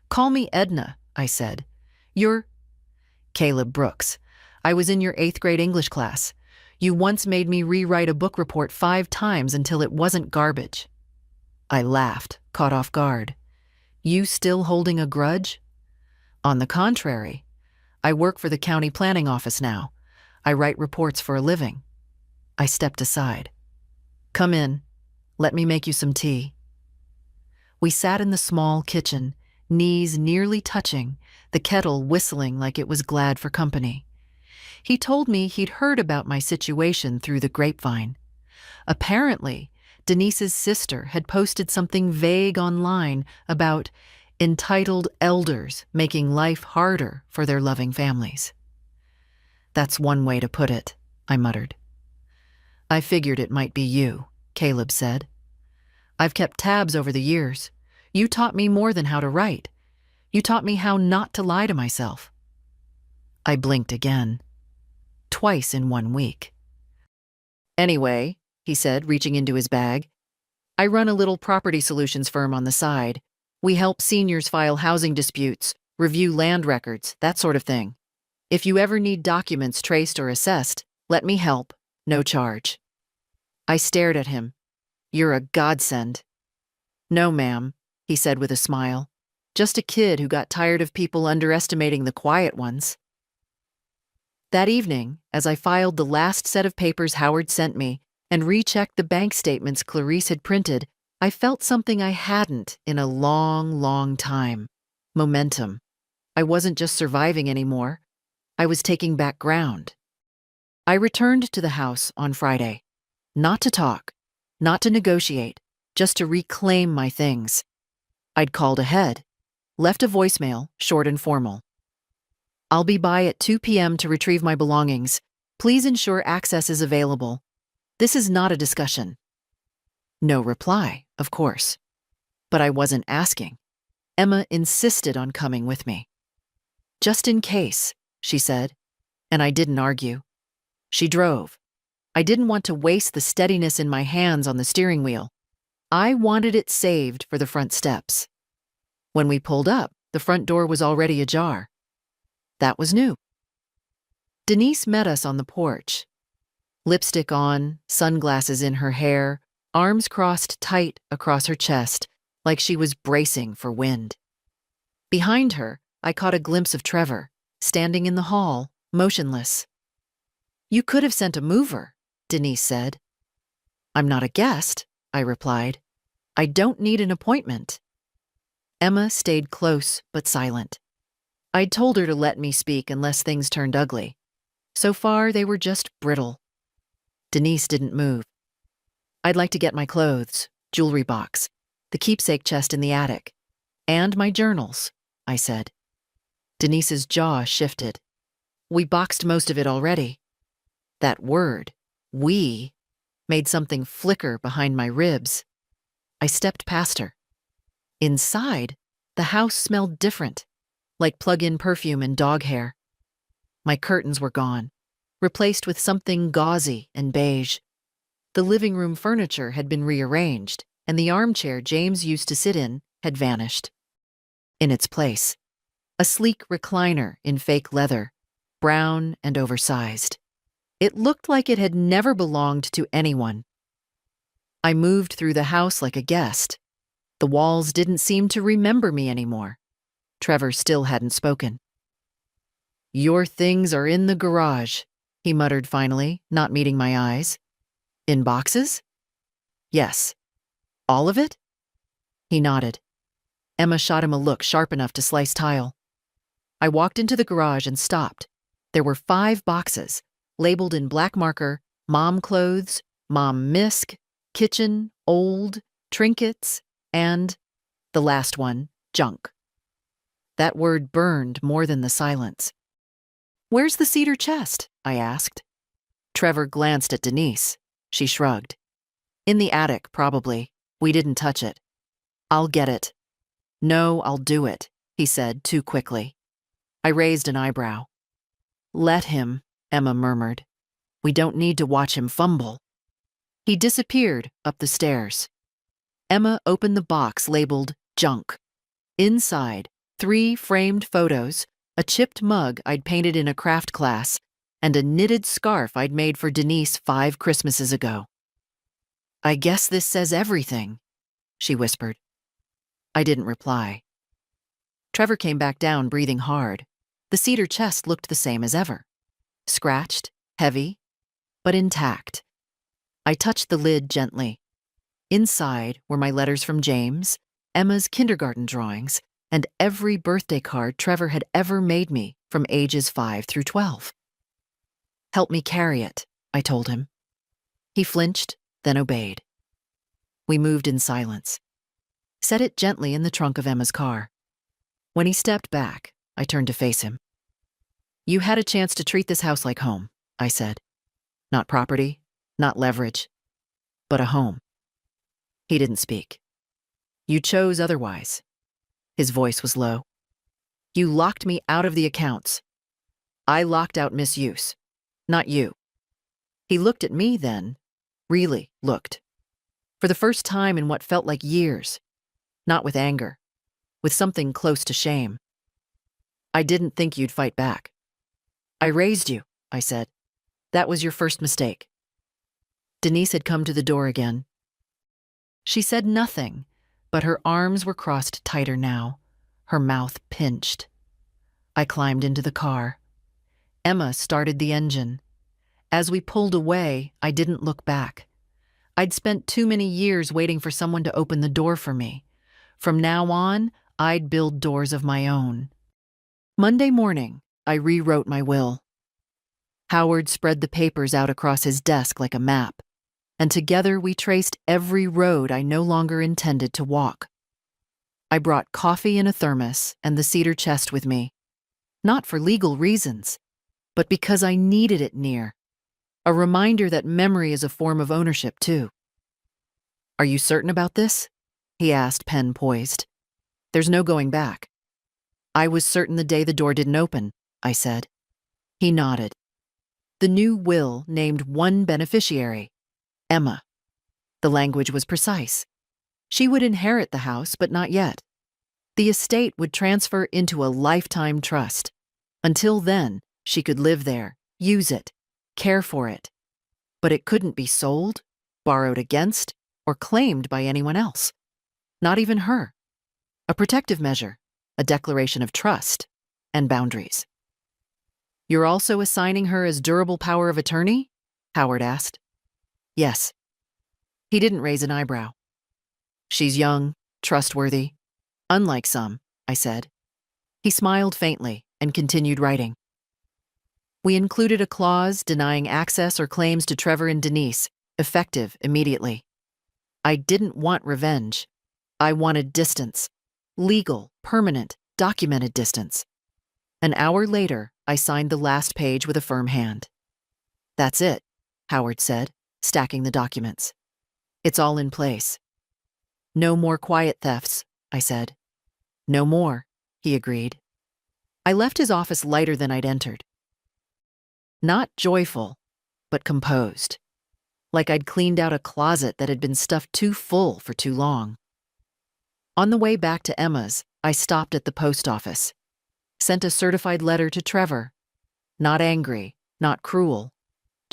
"Call me Edna," I said. "You're—" "Caleb Brooks. I was in your 8th grade English class. You once made me rewrite a book report 5 times until it wasn't garbage." I laughed, caught off guard. "You still holding a grudge?" "On the contrary. I work for the county planning office now. I write reports for a living." I stepped aside. "Come in. Let me make you some tea." We sat in the small kitchen, knees nearly touching, the kettle whistling like it was glad for company. He told me he'd heard about my situation through the grapevine. Apparently, Denise's sister had posted something vague online about entitled elders making life harder for their loving families. "That's one way to put it," I muttered. "I figured it might be you," Caleb said. "I've kept tabs over the years. You taught me more than how to write. You taught me how not to lie to myself." I blinked again. Twice in 1 week. "Anyway," he said, reaching into his bag, "I run a little property solutions firm on the side. We help seniors file housing disputes, review land records, that sort of thing. If you ever need documents traced or assessed, let me help, no charge." I stared at him. "You're a godsend." "No, ma'am," he said with a smile. "Just a kid who got tired of people underestimating the quiet ones." That evening, as I filed the last set of papers Howard sent me and rechecked the bank statements Clarice had printed, I felt something I hadn't in a long, long time. Momentum. I wasn't just surviving anymore. I was taking back ground. I returned to the house on Friday. Not to talk, not to negotiate, just to reclaim my things. I'd called ahead, left a voicemail, short and formal. "I'll be by at 2 p.m. to retrieve my belongings. Please ensure access is available. This is not a discussion." No reply, of course. But I wasn't asking. Emma insisted on coming with me. "Just in case," she said, and I didn't argue. She drove. I didn't want to waste the steadiness in my hands on the steering wheel. I wanted it saved for the front steps. When we pulled up, the front door was already ajar. That was new. Denise met us on the porch. Lipstick on, sunglasses in her hair, arms crossed tight across her chest, like she was bracing for wind. Behind her, I caught a glimpse of Trevor, standing in the hall, motionless. "You could have sent a mover," Denise said. "I'm not a guest," I replied. "I don't need an appointment." Emma stayed close but silent. I'd told her to let me speak unless things turned ugly. So far, they were just brittle. Denise didn't move. "I'd like to get my clothes, jewelry box, the keepsake chest in the attic, and my journals," I said. Denise's jaw shifted. "We boxed most of it already." That word, "we," made something flicker behind my ribs. I stepped past her. Inside, the house smelled different, like plug-in perfume and dog hair. My curtains were gone, replaced with something gauzy and beige. The living room furniture had been rearranged, and the armchair James used to sit in had vanished. In its place, a sleek recliner in fake leather, brown and oversized. It looked like it had never belonged to anyone. I moved through the house like a guest. The walls didn't seem to remember me anymore. Trevor still hadn't spoken. "Your things are in the garage," he muttered finally, not meeting my eyes. "In boxes?" "Yes." "All of it?" He nodded. Emma shot him a look sharp enough to slice tile. I walked into the garage and stopped. There were 5 boxes, labeled in black marker, mom clothes, mom misc, kitchen, old, trinkets, and, the last one, junk. That word burned more than the silence. "Where's the cedar chest?" I asked. Trevor glanced at Denise. She shrugged. "In the attic, probably. We didn't touch it." "I'll get it." "No, I'll do it," he said too quickly. I raised an eyebrow. "Let him," Emma murmured. "We don't need to watch him fumble." He disappeared up the stairs. Emma opened the box labeled junk. Inside, 3 framed photos, a chipped mug I'd painted in a craft class, and a knitted scarf I'd made for Denise 5 Christmases ago. "I guess this says everything," she whispered. I didn't reply. Trevor came back down, breathing hard. The cedar chest looked the same as ever. Scratched, heavy, but intact. I touched the lid gently. Inside were my letters from James, Emma's kindergarten drawings, and every birthday card Trevor had ever made me from ages 5 through 12. "Help me carry it," I told him. He flinched, then obeyed. We moved in silence. Set it gently in the trunk of Emma's car. When he stepped back, I turned to face him. "You had a chance to treat this house like home," I said. "Not property, not leverage, but a home." He didn't speak. "You chose otherwise." His voice was low. "You locked me out of the accounts. I locked out misuse, not you." He looked at me then, really looked. For the first time in what felt like years. Not with anger, with something close to shame. "I didn't think you'd fight back." "I raised you," I said. "That was your first mistake." Denise had come to the door again. She said nothing, but her arms were crossed tighter now, her mouth pinched. I climbed into the car. Emma started the engine. As we pulled away, I didn't look back. I'd spent too many years waiting for someone to open the door for me. From now on, I'd build doors of my own. Monday morning, I rewrote my will. Howard spread the papers out across his desk like a map, and together we traced every road I no longer intended to walk. I brought coffee in a thermos and the cedar chest with me, not for legal reasons, but because I needed it near. A reminder that memory is a form of ownership, too. "Are you certain about this?" he asked, pen poised. "There's no going back." "I was certain the day the door didn't open," I said. He nodded. The new will named one beneficiary, Emma. The language was precise. She would inherit the house, but not yet. The estate would transfer into a lifetime trust. Until then, she could live there, use it, care for it. But it couldn't be sold, borrowed against, or claimed by anyone else. Not even her. A protective measure, a declaration of trust and boundaries. "You're also assigning her as durable power of attorney?" Howard asked. "Yes." He didn't raise an eyebrow. "She's young, trustworthy. Unlike some," I said. He smiled faintly and continued writing. We included a clause denying access or claims to Trevor and Denise, effective immediately. I didn't want revenge. I wanted distance. Legal, permanent, documented distance. An hour later, I signed the last page with a firm hand. "That's it," Howard said, stacking the documents. "It's all in place." "No more quiet thefts," I said. "No more," he agreed. I left his office lighter than I'd entered. Not joyful, but composed. Like I'd cleaned out a closet that had been stuffed too full for too long. On the way back to Emma's, I stopped at the post office. Sent a certified letter to Trevor. Not angry, not cruel.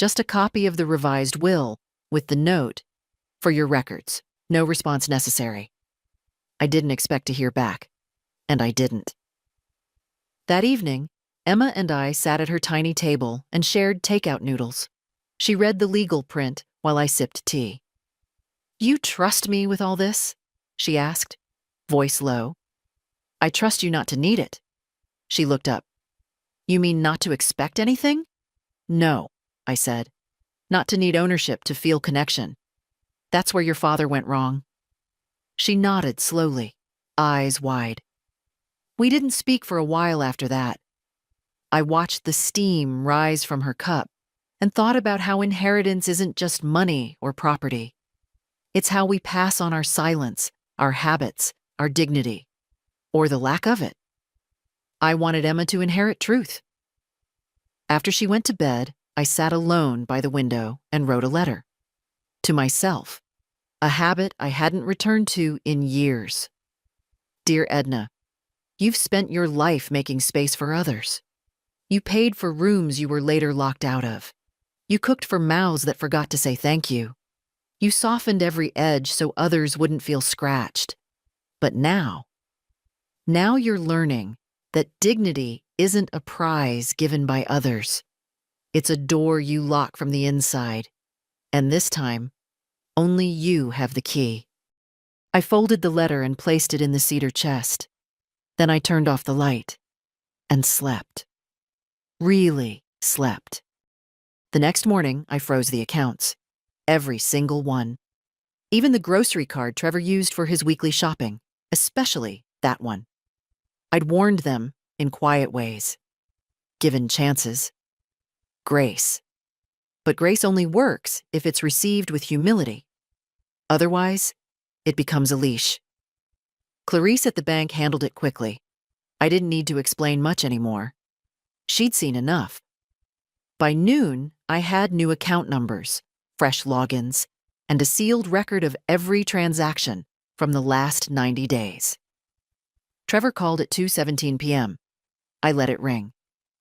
just a copy of the revised will, with the note, "For your records, no response necessary." I didn't expect to hear back, and I didn't. That evening, Emma and I sat at her tiny table and shared takeout noodles. She read the legal print while I sipped tea. "You trust me with all this?" she asked, voice low. "I trust you not to need it." She looked up. "You mean not to expect anything?" "No," I said. "Not to need ownership to feel connection. That's where your father went wrong." She nodded slowly, eyes wide. We didn't speak for a while after that. I watched the steam rise from her cup and thought about how inheritance isn't just money or property. It's how we pass on our silence, our habits, our dignity, or the lack of it. I wanted Emma to inherit truth. After she went to bed, I sat alone by the window and wrote a letter. To myself, a habit I hadn't returned to in years. "Dear Edna, you've spent your life making space for others. You paid for rooms you were later locked out of. You cooked for mouths that forgot to say thank you. You softened every edge so others wouldn't feel scratched. But now you're learning that dignity isn't a prize given by others. It's a door you lock from the inside. And this time, only you have the key." I folded the letter and placed it in the cedar chest. Then I turned off the light and slept. Really slept. The next morning, I froze the accounts. Every single one. Even the grocery card Trevor used for his weekly shopping, especially that one. I'd warned them in quiet ways. Given chances. Grace. But grace only works if it's received with humility. Otherwise, it becomes a leash. Clarice at the bank handled it quickly. I didn't need to explain much anymore. She'd seen enough. By noon, I had new account numbers, fresh logins, and a sealed record of every transaction from the last 90 days. Trevor called at 2:17 p.m. I let it ring.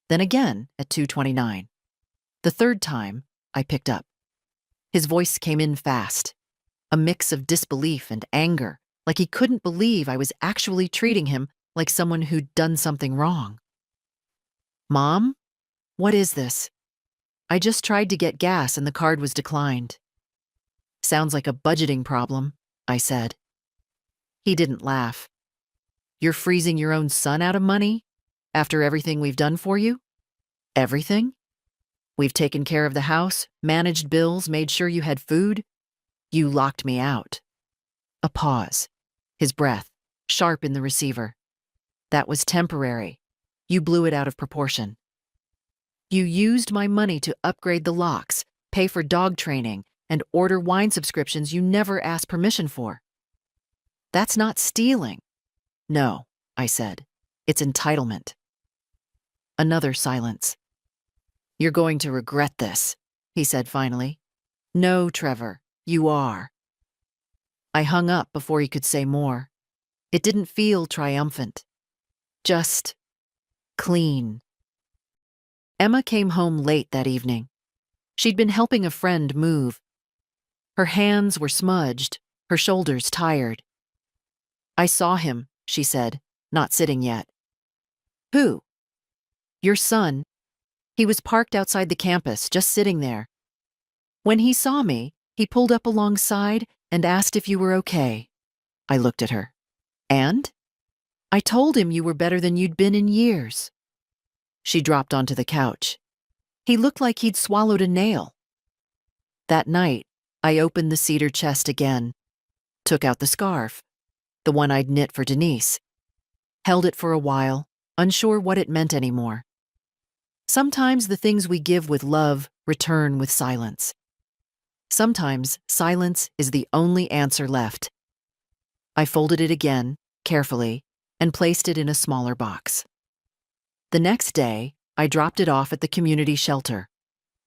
Then again at 2:29. The third time, I picked up. His voice came in fast, a mix of disbelief and anger, like he couldn't believe I was actually treating him like someone who'd done something wrong. "Mom, what is this? I just tried to get gas and the card was declined." "Sounds like a budgeting problem," I said. He didn't laugh. "You're freezing your own son out of money after everything we've done for you?" "Everything? We've taken care of the house, managed bills, made sure you had food. You locked me out." A pause. His breath, sharp in the receiver. "That was temporary. You blew it out of proportion. You used my money to upgrade the locks, pay for dog training, and order wine subscriptions you never asked permission for. That's not stealing." "No," I said. "It's entitlement." Another silence. "You're going to regret this," he said finally. "No, Trevor, you are." I hung up before he could say more. It didn't feel triumphant. Just clean. Emma came home late that evening. She'd been helping a friend move. Her hands were smudged, her shoulders tired. "I saw him," she said, not sitting yet. "Who?" "Your son. He was parked outside the campus, just sitting there. When he saw me, he pulled up alongside and asked if you were okay." I looked at her. "And?" "I told him you were better than you'd been in years." She dropped onto the couch. "He looked like he'd swallowed a nail." That night, I opened the cedar chest again, took out the scarf, the one I'd knit for Denise, held it for a while, unsure what it meant anymore. Sometimes the things we give with love return with silence. Sometimes silence is the only answer left. I folded it again, carefully, and placed it in a smaller box. The next day, I dropped it off at the community shelter,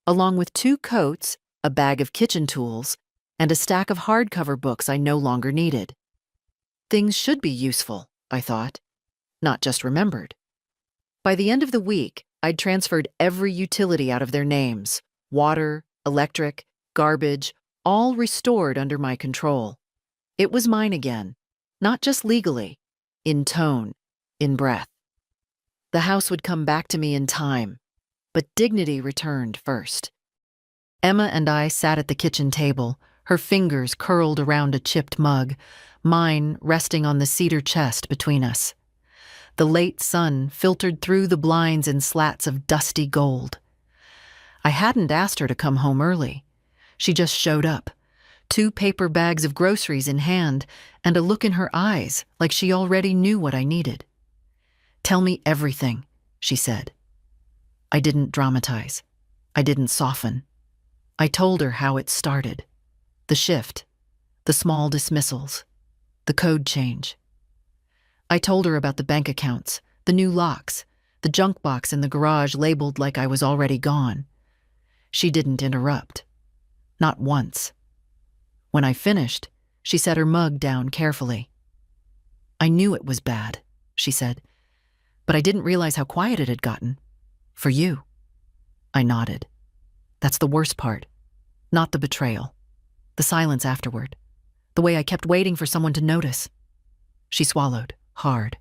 along with 2 coats, a bag of kitchen tools, and a stack of hardcover books I no longer needed. Things should be useful, I thought, not just remembered. By the end of the week, I'd transferred every utility out of their names, Water, electric, garbage, all restored under my control. It was mine again, not just legally, in tone, in breath. The house would come back to me in time, but dignity returned first. Emma and I sat at the kitchen table, her fingers curled around a chipped mug, mine resting on the cedar chest between us. The late sun filtered through the blinds in slats of dusty gold. I hadn't asked her to come home early. She just showed up, 2 paper bags of groceries in hand and a look in her eyes like she already knew what I needed. "Tell me everything," she said. I didn't dramatize. I didn't soften. I told her how it started. The shift, the small dismissals, the code change. I told her about the bank accounts, the new locks, the junk box in the garage labeled like I was already gone. She didn't interrupt. Not once. When I finished, she set her mug down carefully. "I knew it was bad," she said, "but I didn't realize how quiet it had gotten. For you." I nodded. That's the worst part. Not the betrayal. The silence afterward. The way I kept waiting for someone to notice. She swallowed, hard.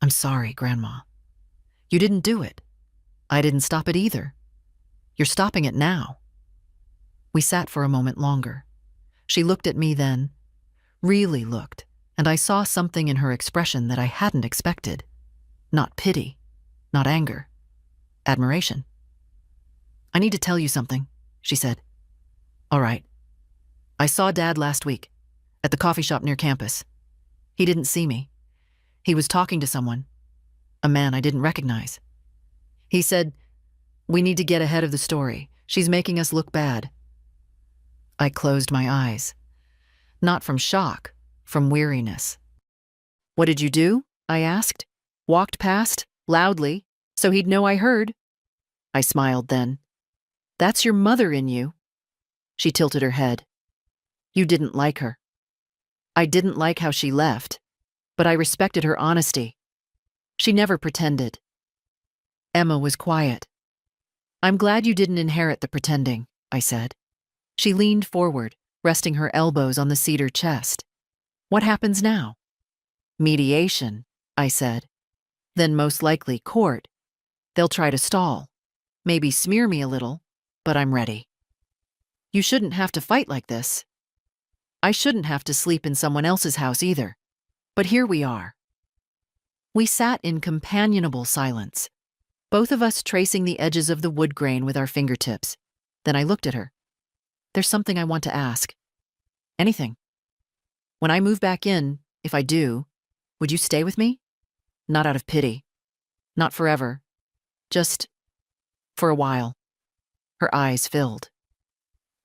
"I'm sorry, Grandma. You didn't do it. I didn't stop it either. You're stopping it now." We sat for a moment longer. She looked at me then, really looked, and I saw something in her expression that I hadn't expected. Not pity, not anger. Admiration. "I need to tell you something," she said. "All right. I saw Dad last week, at the coffee shop near campus. He didn't see me. He was talking to someone, a man I didn't recognize. He said, 'We need to get ahead of the story. She's making us look bad.'" I closed my eyes. Not from shock, from weariness. "What did you do?" I asked. "Walked past, loudly, so he'd know I heard." I smiled then. "That's your mother in you." She tilted her head. "You didn't like her." I didn't like how she left, but I respected her honesty. She never pretended. Emma was quiet. "I'm glad you didn't inherit the pretending," I said. She leaned forward, resting her elbows on the cedar chest. "What happens now?" "Mediation," I said. "Then most likely court. They'll try to stall. Maybe smear me a little, but I'm ready. You shouldn't have to fight like this. I shouldn't have to sleep in someone else's house either. But here we are." We sat in companionable silence, both of us tracing the edges of the wood grain with our fingertips. Then I looked at her. "There's something I want to ask." "Anything." "When I move back in, if I do, would you stay with me? Not out of pity. Not forever. Just for a while." Her eyes filled.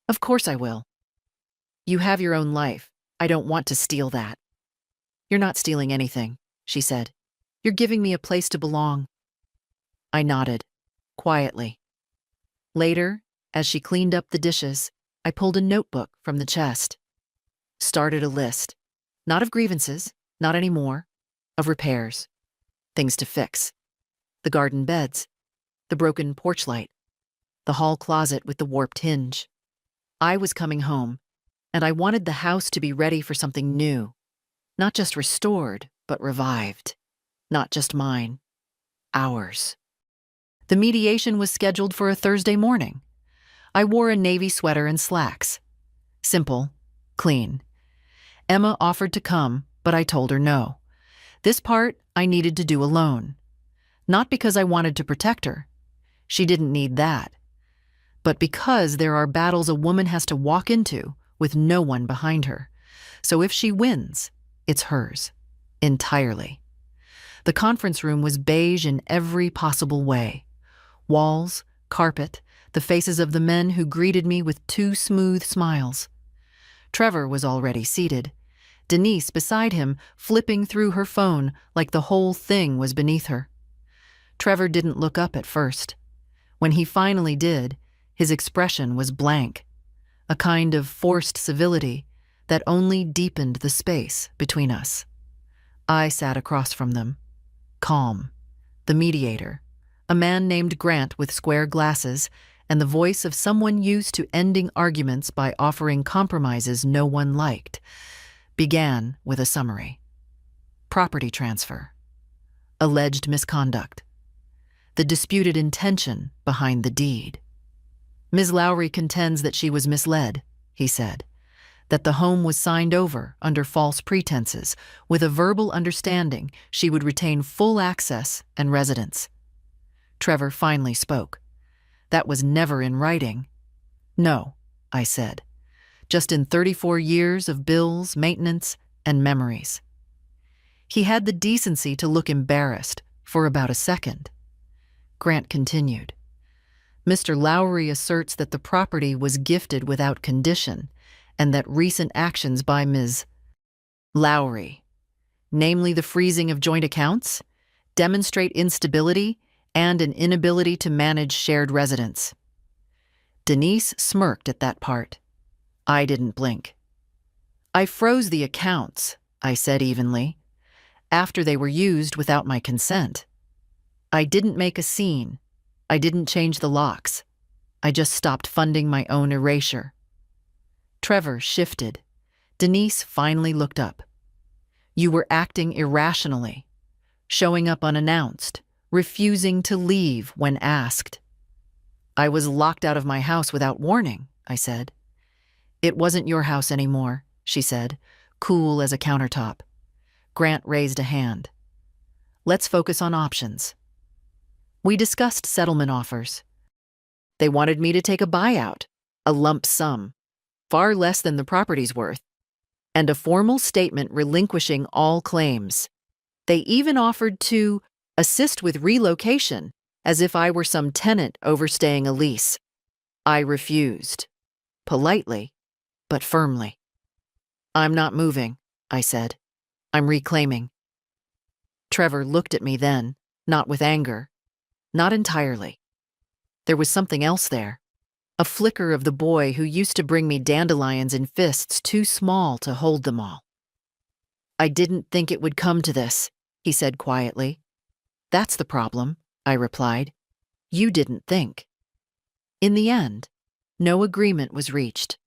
"Of course I will. You have your own life. I don't want to steal that." "You're not stealing anything," she said. "You're giving me a place to belong." I nodded, quietly. Later, as she cleaned up the dishes, I pulled a notebook from the chest. Started a list. Not of grievances, not anymore. Of repairs. Things to fix. The garden beds. The broken porch light. The hall closet with the warped hinge. I was coming home, and I wanted the house to be ready for something new. Not just restored, but revived. Not just mine. Ours. The mediation was scheduled for a Thursday morning. I wore a navy sweater and slacks. Simple, clean. Emma offered to come, but I told her no. This part I needed to do alone. Not because I wanted to protect her. She didn't need that. But because there are battles a woman has to walk into with no one behind her. So if she wins, it's hers. Entirely. The conference room was beige in every possible way. Walls, carpet, the faces of the men who greeted me with 2 smooth smiles. Trevor was already seated. Denise beside him, flipping through her phone like the whole thing was beneath her. Trevor didn't look up at first. When he finally did, his expression was blank, a kind of forced civility that only deepened the space between us. I sat across from them, calm, the mediator, a man named Grant with square glasses, and the voice of someone used to ending arguments by offering compromises no one liked, began with a summary. Property transfer. Alleged misconduct. The disputed intention behind the deed. Ms. Lowry contends that she was misled, he said, that the home was signed over under false pretenses with a verbal understanding she would retain full access and residence. Trevor finally spoke. That was never in writing. No, I said, just in 34 years of bills, maintenance, and memories. He had the decency to look embarrassed for about a second. Grant continued. Mr. Lowry asserts that the property was gifted without condition and that recent actions by Ms. Lowry, namely the freezing of joint accounts, demonstrate instability and an inability to manage shared residence. Denise smirked at that part. I didn't blink. I froze the accounts, I said evenly, after they were used without my consent. I didn't make a scene. I didn't change the locks. I just stopped funding my own erasure. Trevor shifted. Denise finally looked up. You were acting irrationally, showing up unannounced, refusing to leave when asked. I was locked out of my house without warning, I said. It wasn't your house anymore, she said, cool as a countertop. Grant raised a hand. Let's focus on options. We discussed settlement offers. They wanted me to take a buyout, a lump sum, far less than the property's worth, and a formal statement relinquishing all claims. They even offered to assist with relocation, as if I were some tenant overstaying a lease. I refused, politely, but firmly. I'm not moving, I said. I'm reclaiming. Trevor looked at me then, not with anger. Not entirely. There was something else there. A flicker of the boy who used to bring me dandelions in fists too small to hold them all. I didn't think it would come to this, he said quietly. That's the problem, I replied. You didn't think. In the end, no agreement was reached.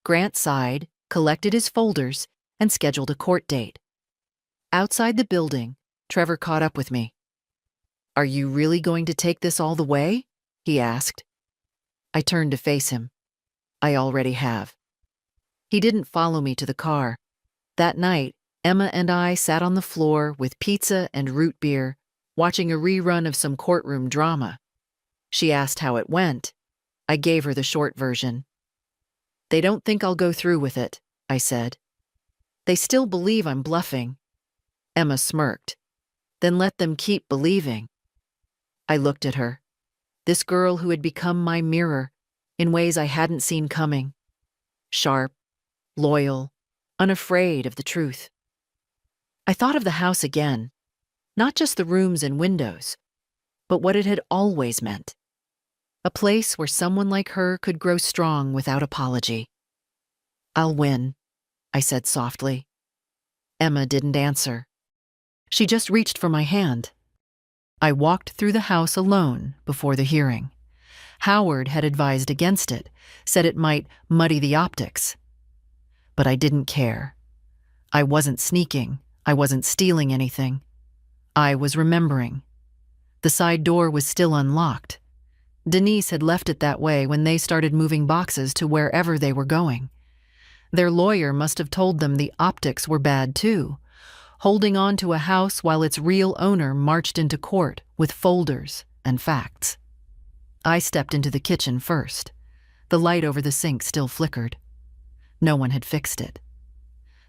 Grant sighed, collected his folders, and scheduled a court date. Outside the building, Trevor caught up with me. Are you really going to take this all the way? He asked. I turned to face him. I already have. He didn't follow me to the car. That night, Emma and I sat on the floor with pizza and root beer, watching a rerun of some courtroom drama. She asked how it went. I gave her the short version. They don't think I'll go through with it, I said. They still believe I'm bluffing. Emma smirked. Then let them keep believing. I looked at her, this girl who had become my mirror in ways I hadn't seen coming. Sharp, loyal, unafraid of the truth. I thought of the house again, not just the rooms and windows, but what it had always meant. A place where someone like her could grow strong without apology. I'll win, I said softly. Emma didn't answer. She just reached for my hand. I walked through the house alone before the hearing. Howard had advised against it, said it might muddy the optics. But I didn't care. I wasn't sneaking. I wasn't stealing anything. I was remembering. The side door was still unlocked. Denise had left it that way when they started moving boxes to wherever they were going. Their lawyer must have told them the optics were bad too, holding on to a house while its real owner marched into court with folders and facts. I stepped into the kitchen first. The light over the sink still flickered. No one had fixed it.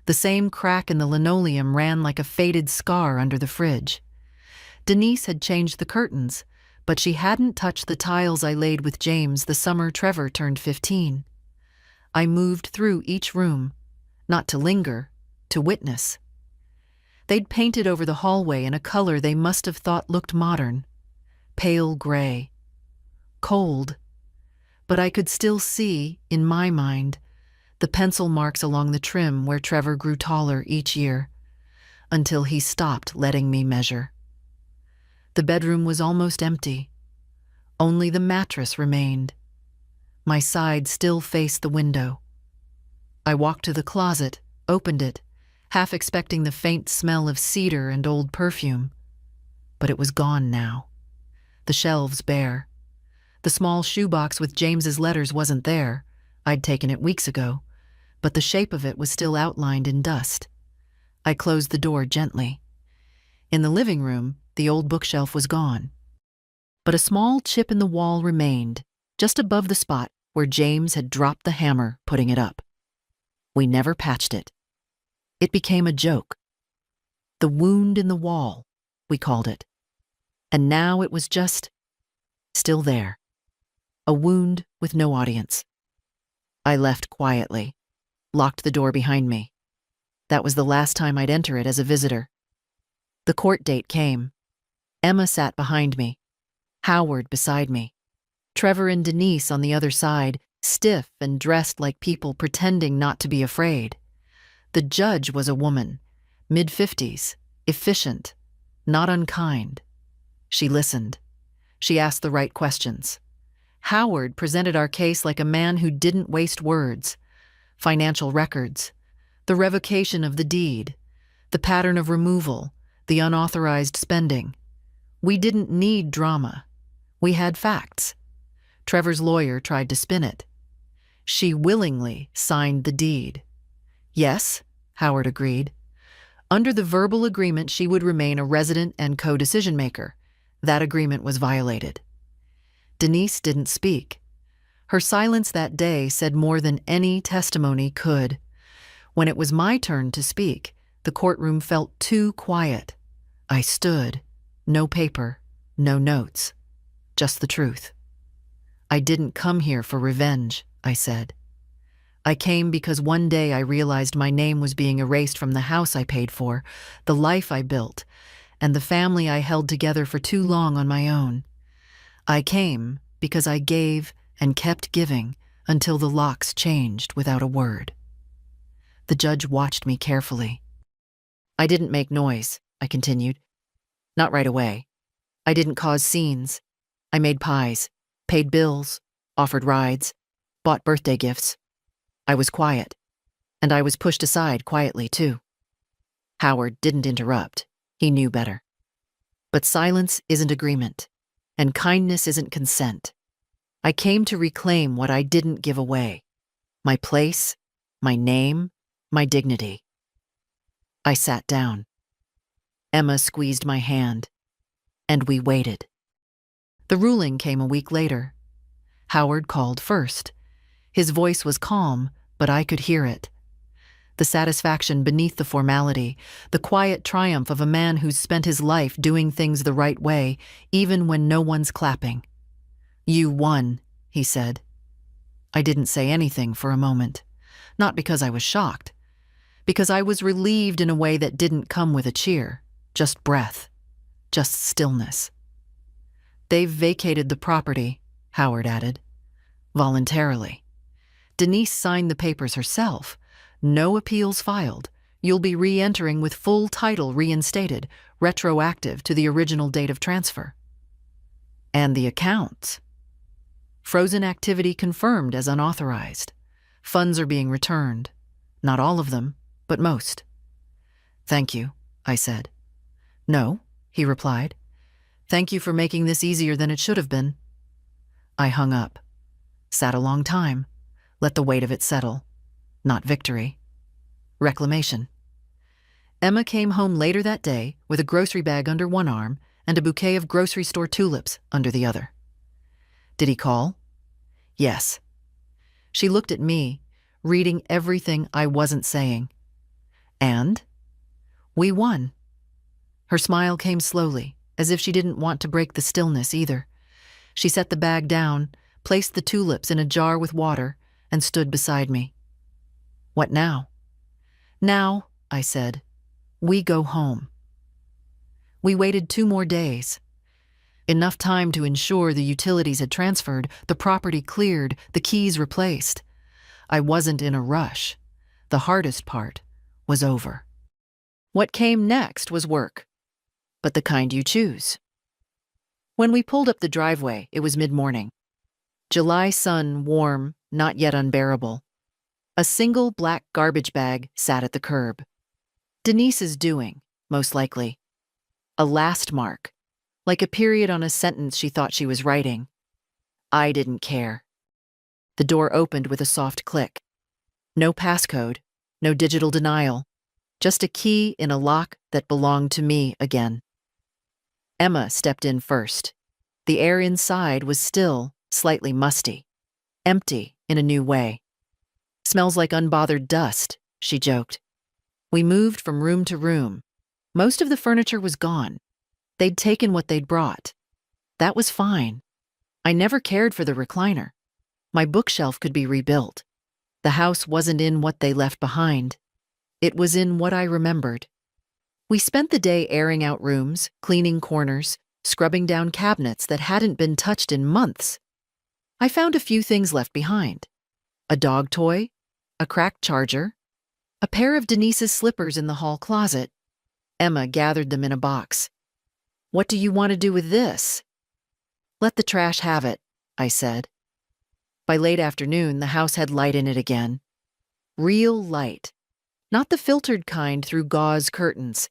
The same crack in the linoleum ran like a faded scar under the fridge. Denise had changed the curtains, but she hadn't touched the tiles I laid with James the summer Trevor turned 15. I moved through each room, not to linger, to witness. They'd painted over the hallway in a color they must have thought looked modern. Pale gray. Cold. But I could still see, in my mind, the pencil marks along the trim where Trevor grew taller each year, until he stopped letting me measure. The bedroom was almost empty. Only the mattress remained, My side still faced the window. I walked to the closet, opened it, half expecting the faint smell of cedar and old perfume. But it was gone now. The shelves bare. The small shoebox with James's letters wasn't there. I'd taken it weeks ago, but the shape of it was still outlined in dust. I closed the door gently. In the living room, the old bookshelf was gone. But a small chip in the wall remained, just above the spot where James had dropped the hammer putting it up. We never patched it. It became a joke. The wound in the wall, we called it. And now it was just still there. A wound with no audience. I left quietly, locked the door behind me. That was the last time I'd enter it as a visitor. The court date came. Emma sat behind me, Howard beside me, Trevor and Denise on the other side, stiff and dressed like people pretending not to be afraid. The judge was a woman, mid-50s, efficient, not unkind. She listened. She asked the right questions. Howard presented our case like a man who didn't waste words. Financial records, the revocation of the deed, the pattern of removal, the unauthorized spending. We didn't need drama. We had facts. Trevor's lawyer tried to spin it. She willingly signed the deed. Yes, Howard agreed. Under the verbal agreement, she would remain a resident and co-decision maker. That agreement was violated. Denise didn't speak. Her silence that day said more than any testimony could. When it was my turn to speak, the courtroom felt too quiet. I stood. No paper, no notes, just the truth. I didn't come here for revenge, I said. I came because one day I realized my name was being erased from the house I paid for, the life I built, and the family I held together for too long on my own. I came because I gave and kept giving until the locks changed without a word. The judge watched me carefully. I didn't make noise, I continued. Not right away. I didn't cause scenes. I made pies, paid bills, offered rides, bought birthday gifts. I was quiet, and I was pushed aside quietly too. Howard didn't interrupt. He knew better. But silence isn't agreement, and kindness isn't consent. I came to reclaim what I didn't give away. My place, my name, my dignity. I sat down. Emma squeezed my hand, and we waited. The ruling came a week later. Howard called first. His voice was calm, but I could hear it. The satisfaction beneath the formality, the quiet triumph of a man who's spent his life doing things the right way, even when no one's clapping. You won, he said. I didn't say anything for a moment, not because I was shocked, because I was relieved in a way that didn't come with a cheer, just breath, just stillness. They've vacated the property, Howard added, voluntarily. Denise signed the papers herself. No appeals filed. You'll be re-entering with full title reinstated, retroactive to the original date of transfer. And the accounts. Frozen activity confirmed as unauthorized. Funds are being returned. Not all of them, but most. Thank you, I said. No, he replied. Thank you for making this easier than it should have been. I hung up. Sat a long time. Let the weight of it settle. Not victory. Reclamation. Emma came home later that day with a grocery bag under one arm and a bouquet of grocery store tulips under the other. Did he call? Yes. She looked at me, reading everything I wasn't saying. And? We won. Her smile came slowly, as if she didn't want to break the stillness either. She set the bag down, placed the tulips in a jar with water, and stood beside me. What now? Now, I said, we go home. We waited 2 more days. Enough time to ensure the utilities had transferred, the property cleared, the keys replaced. I wasn't in a rush. The hardest part was over. What came next was work, but the kind you choose. When we pulled up the driveway, it was mid-morning. July sun warm, not yet unbearable. A single black garbage bag sat at the curb. Denise's doing, most likely. A last mark, like a period on a sentence she thought she was writing. I didn't care. The door opened with a soft click. No passcode, no digital denial, just a key in a lock that belonged to me again. Emma stepped in first. The air inside was still, slightly musty, empty in a new way. Smells like unbothered dust, she joked. We moved from room to room. Most of the furniture was gone. They'd taken what they'd brought. That was fine. I never cared for the recliner. My bookshelf could be rebuilt. The house wasn't in what they left behind. It was in what I remembered. We spent the day airing out rooms, cleaning corners, scrubbing down cabinets that hadn't been touched in months. I found a few things left behind. A dog toy, a cracked charger, a pair of Denise's slippers in the hall closet. Emma gathered them in a box. What do you want to do with this? Let the trash have it, I said. By late afternoon, the house had light in it again. Real light. Not the filtered kind through gauze curtains,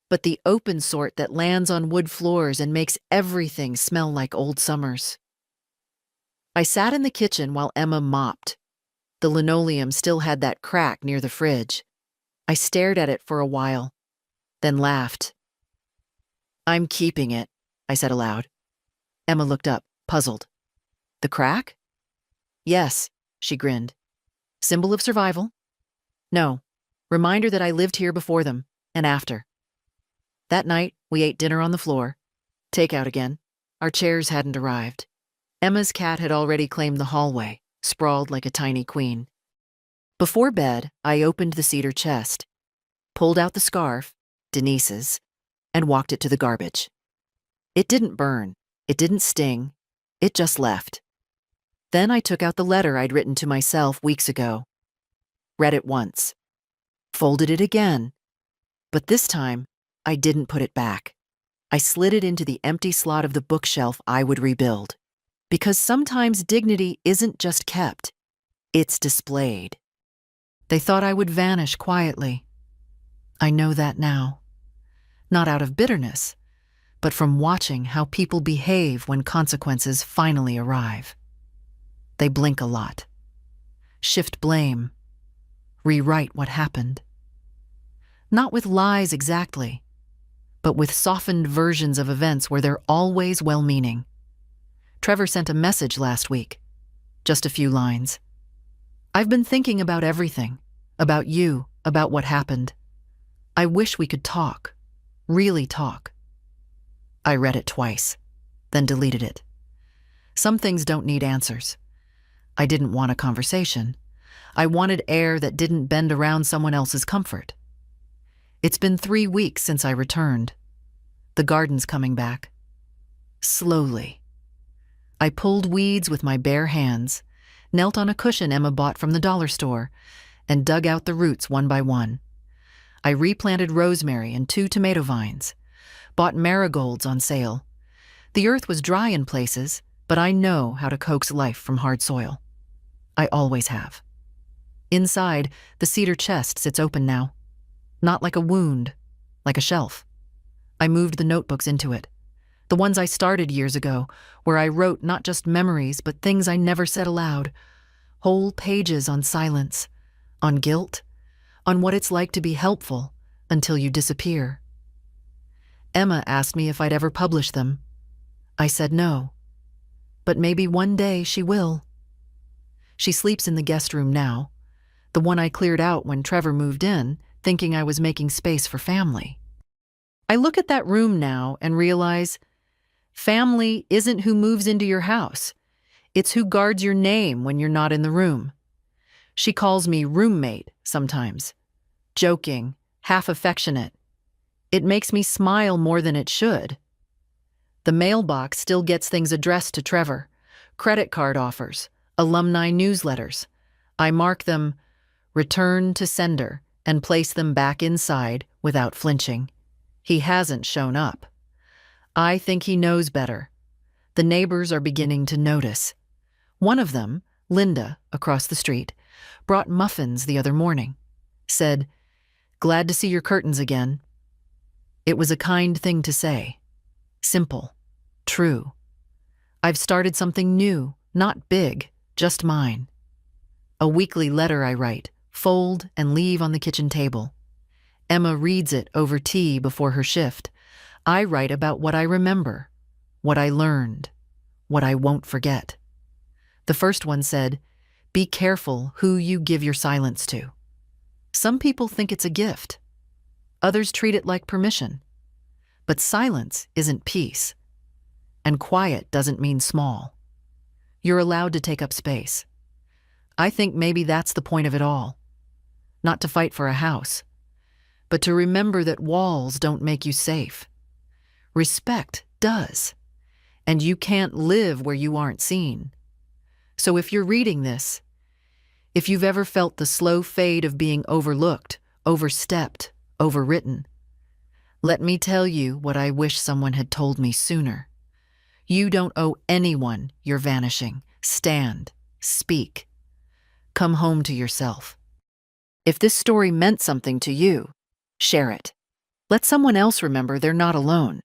but the open sort that lands on wood floors and makes everything smell like old summers. I sat in the kitchen while Emma mopped. The linoleum still had that crack near the fridge. I stared at it for a while, then laughed. I'm keeping it, I said aloud. Emma looked up, puzzled. The crack? Yes, she grinned. Symbol of survival? No. Reminder that I lived here before them, and after. That night, we ate dinner on the floor. Takeout again. Our chairs hadn't arrived. Emma's cat had already claimed the hallway, sprawled like a tiny queen. Before bed, I opened the cedar chest, pulled out the scarf, Denise's, and walked it to the garbage. It didn't burn. It didn't sting. It just left. Then I took out the letter I'd written to myself weeks ago. Read it once. Folded it again. But this time, I didn't put it back. I slid it into the empty slot of the bookshelf I would rebuild. Because sometimes dignity isn't just kept, it's displayed. They thought I would vanish quietly. I know that now. Not out of bitterness, but from watching how people behave when consequences finally arrive. They blink a lot. Shift blame. Rewrite what happened. Not with lies exactly, but with softened versions of events where they're always well-meaning. Trevor sent a message last week. Just a few lines. I've been thinking about everything. About you, about what happened. I wish we could talk. Really talk. I read it twice, then deleted it. Some things don't need answers. I didn't want a conversation. I wanted air that didn't bend around someone else's comfort. It's been 3 weeks since I returned. The garden's coming back. Slowly. I pulled weeds with my bare hands, knelt on a cushion Emma bought from the dollar store, and dug out the roots one by one. I replanted rosemary and 2 tomato vines, bought marigolds on sale. The earth was dry in places, but I know how to coax life from hard soil. I always have. Inside, the cedar chest sits open now. Not like a wound, like a shelf. I moved the notebooks into it. The ones I started years ago, where I wrote not just memories, but things I never said aloud. Whole pages on silence, on guilt, on what it's like to be helpful until you disappear. Emma asked me if I'd ever publish them. I said no. But maybe one day she will. She sleeps in the guest room now, the one I cleared out when Trevor moved in, thinking I was making space for family. I look at that room now and realize family isn't who moves into your house. It's who guards your name when you're not in the room. She calls me roommate sometimes, joking, half affectionate. It makes me smile more than it should. The mailbox still gets things addressed to Trevor, credit card offers, alumni newsletters. I mark them return to sender and place them back inside without flinching. He hasn't shown up. I think he knows better. The neighbors are beginning to notice. One of them, Linda, across the street, brought muffins the other morning. Said, "Glad to see your curtains again." It was a kind thing to say. Simple. True. I've started something new, not big, just mine. A weekly letter I write, fold and leave on the kitchen table. Emma reads it over tea before her shift. I write about what I remember, what I learned, what I won't forget. The first one said, "Be careful who you give your silence to." Some people think it's a gift. Others treat it like permission. But silence isn't peace. And quiet doesn't mean small. You're allowed to take up space. I think maybe that's the point of it all. Not to fight for a house, but to remember that walls don't make you safe. Respect does. And you can't live where you aren't seen. So if you're reading this, if you've ever felt the slow fade of being overlooked, overstepped, overwritten, let me tell you what I wish someone had told me sooner. You don't owe anyone your vanishing. Stand. Speak. Come home to yourself. If this story meant something to you, share it. Let someone else remember they're not alone.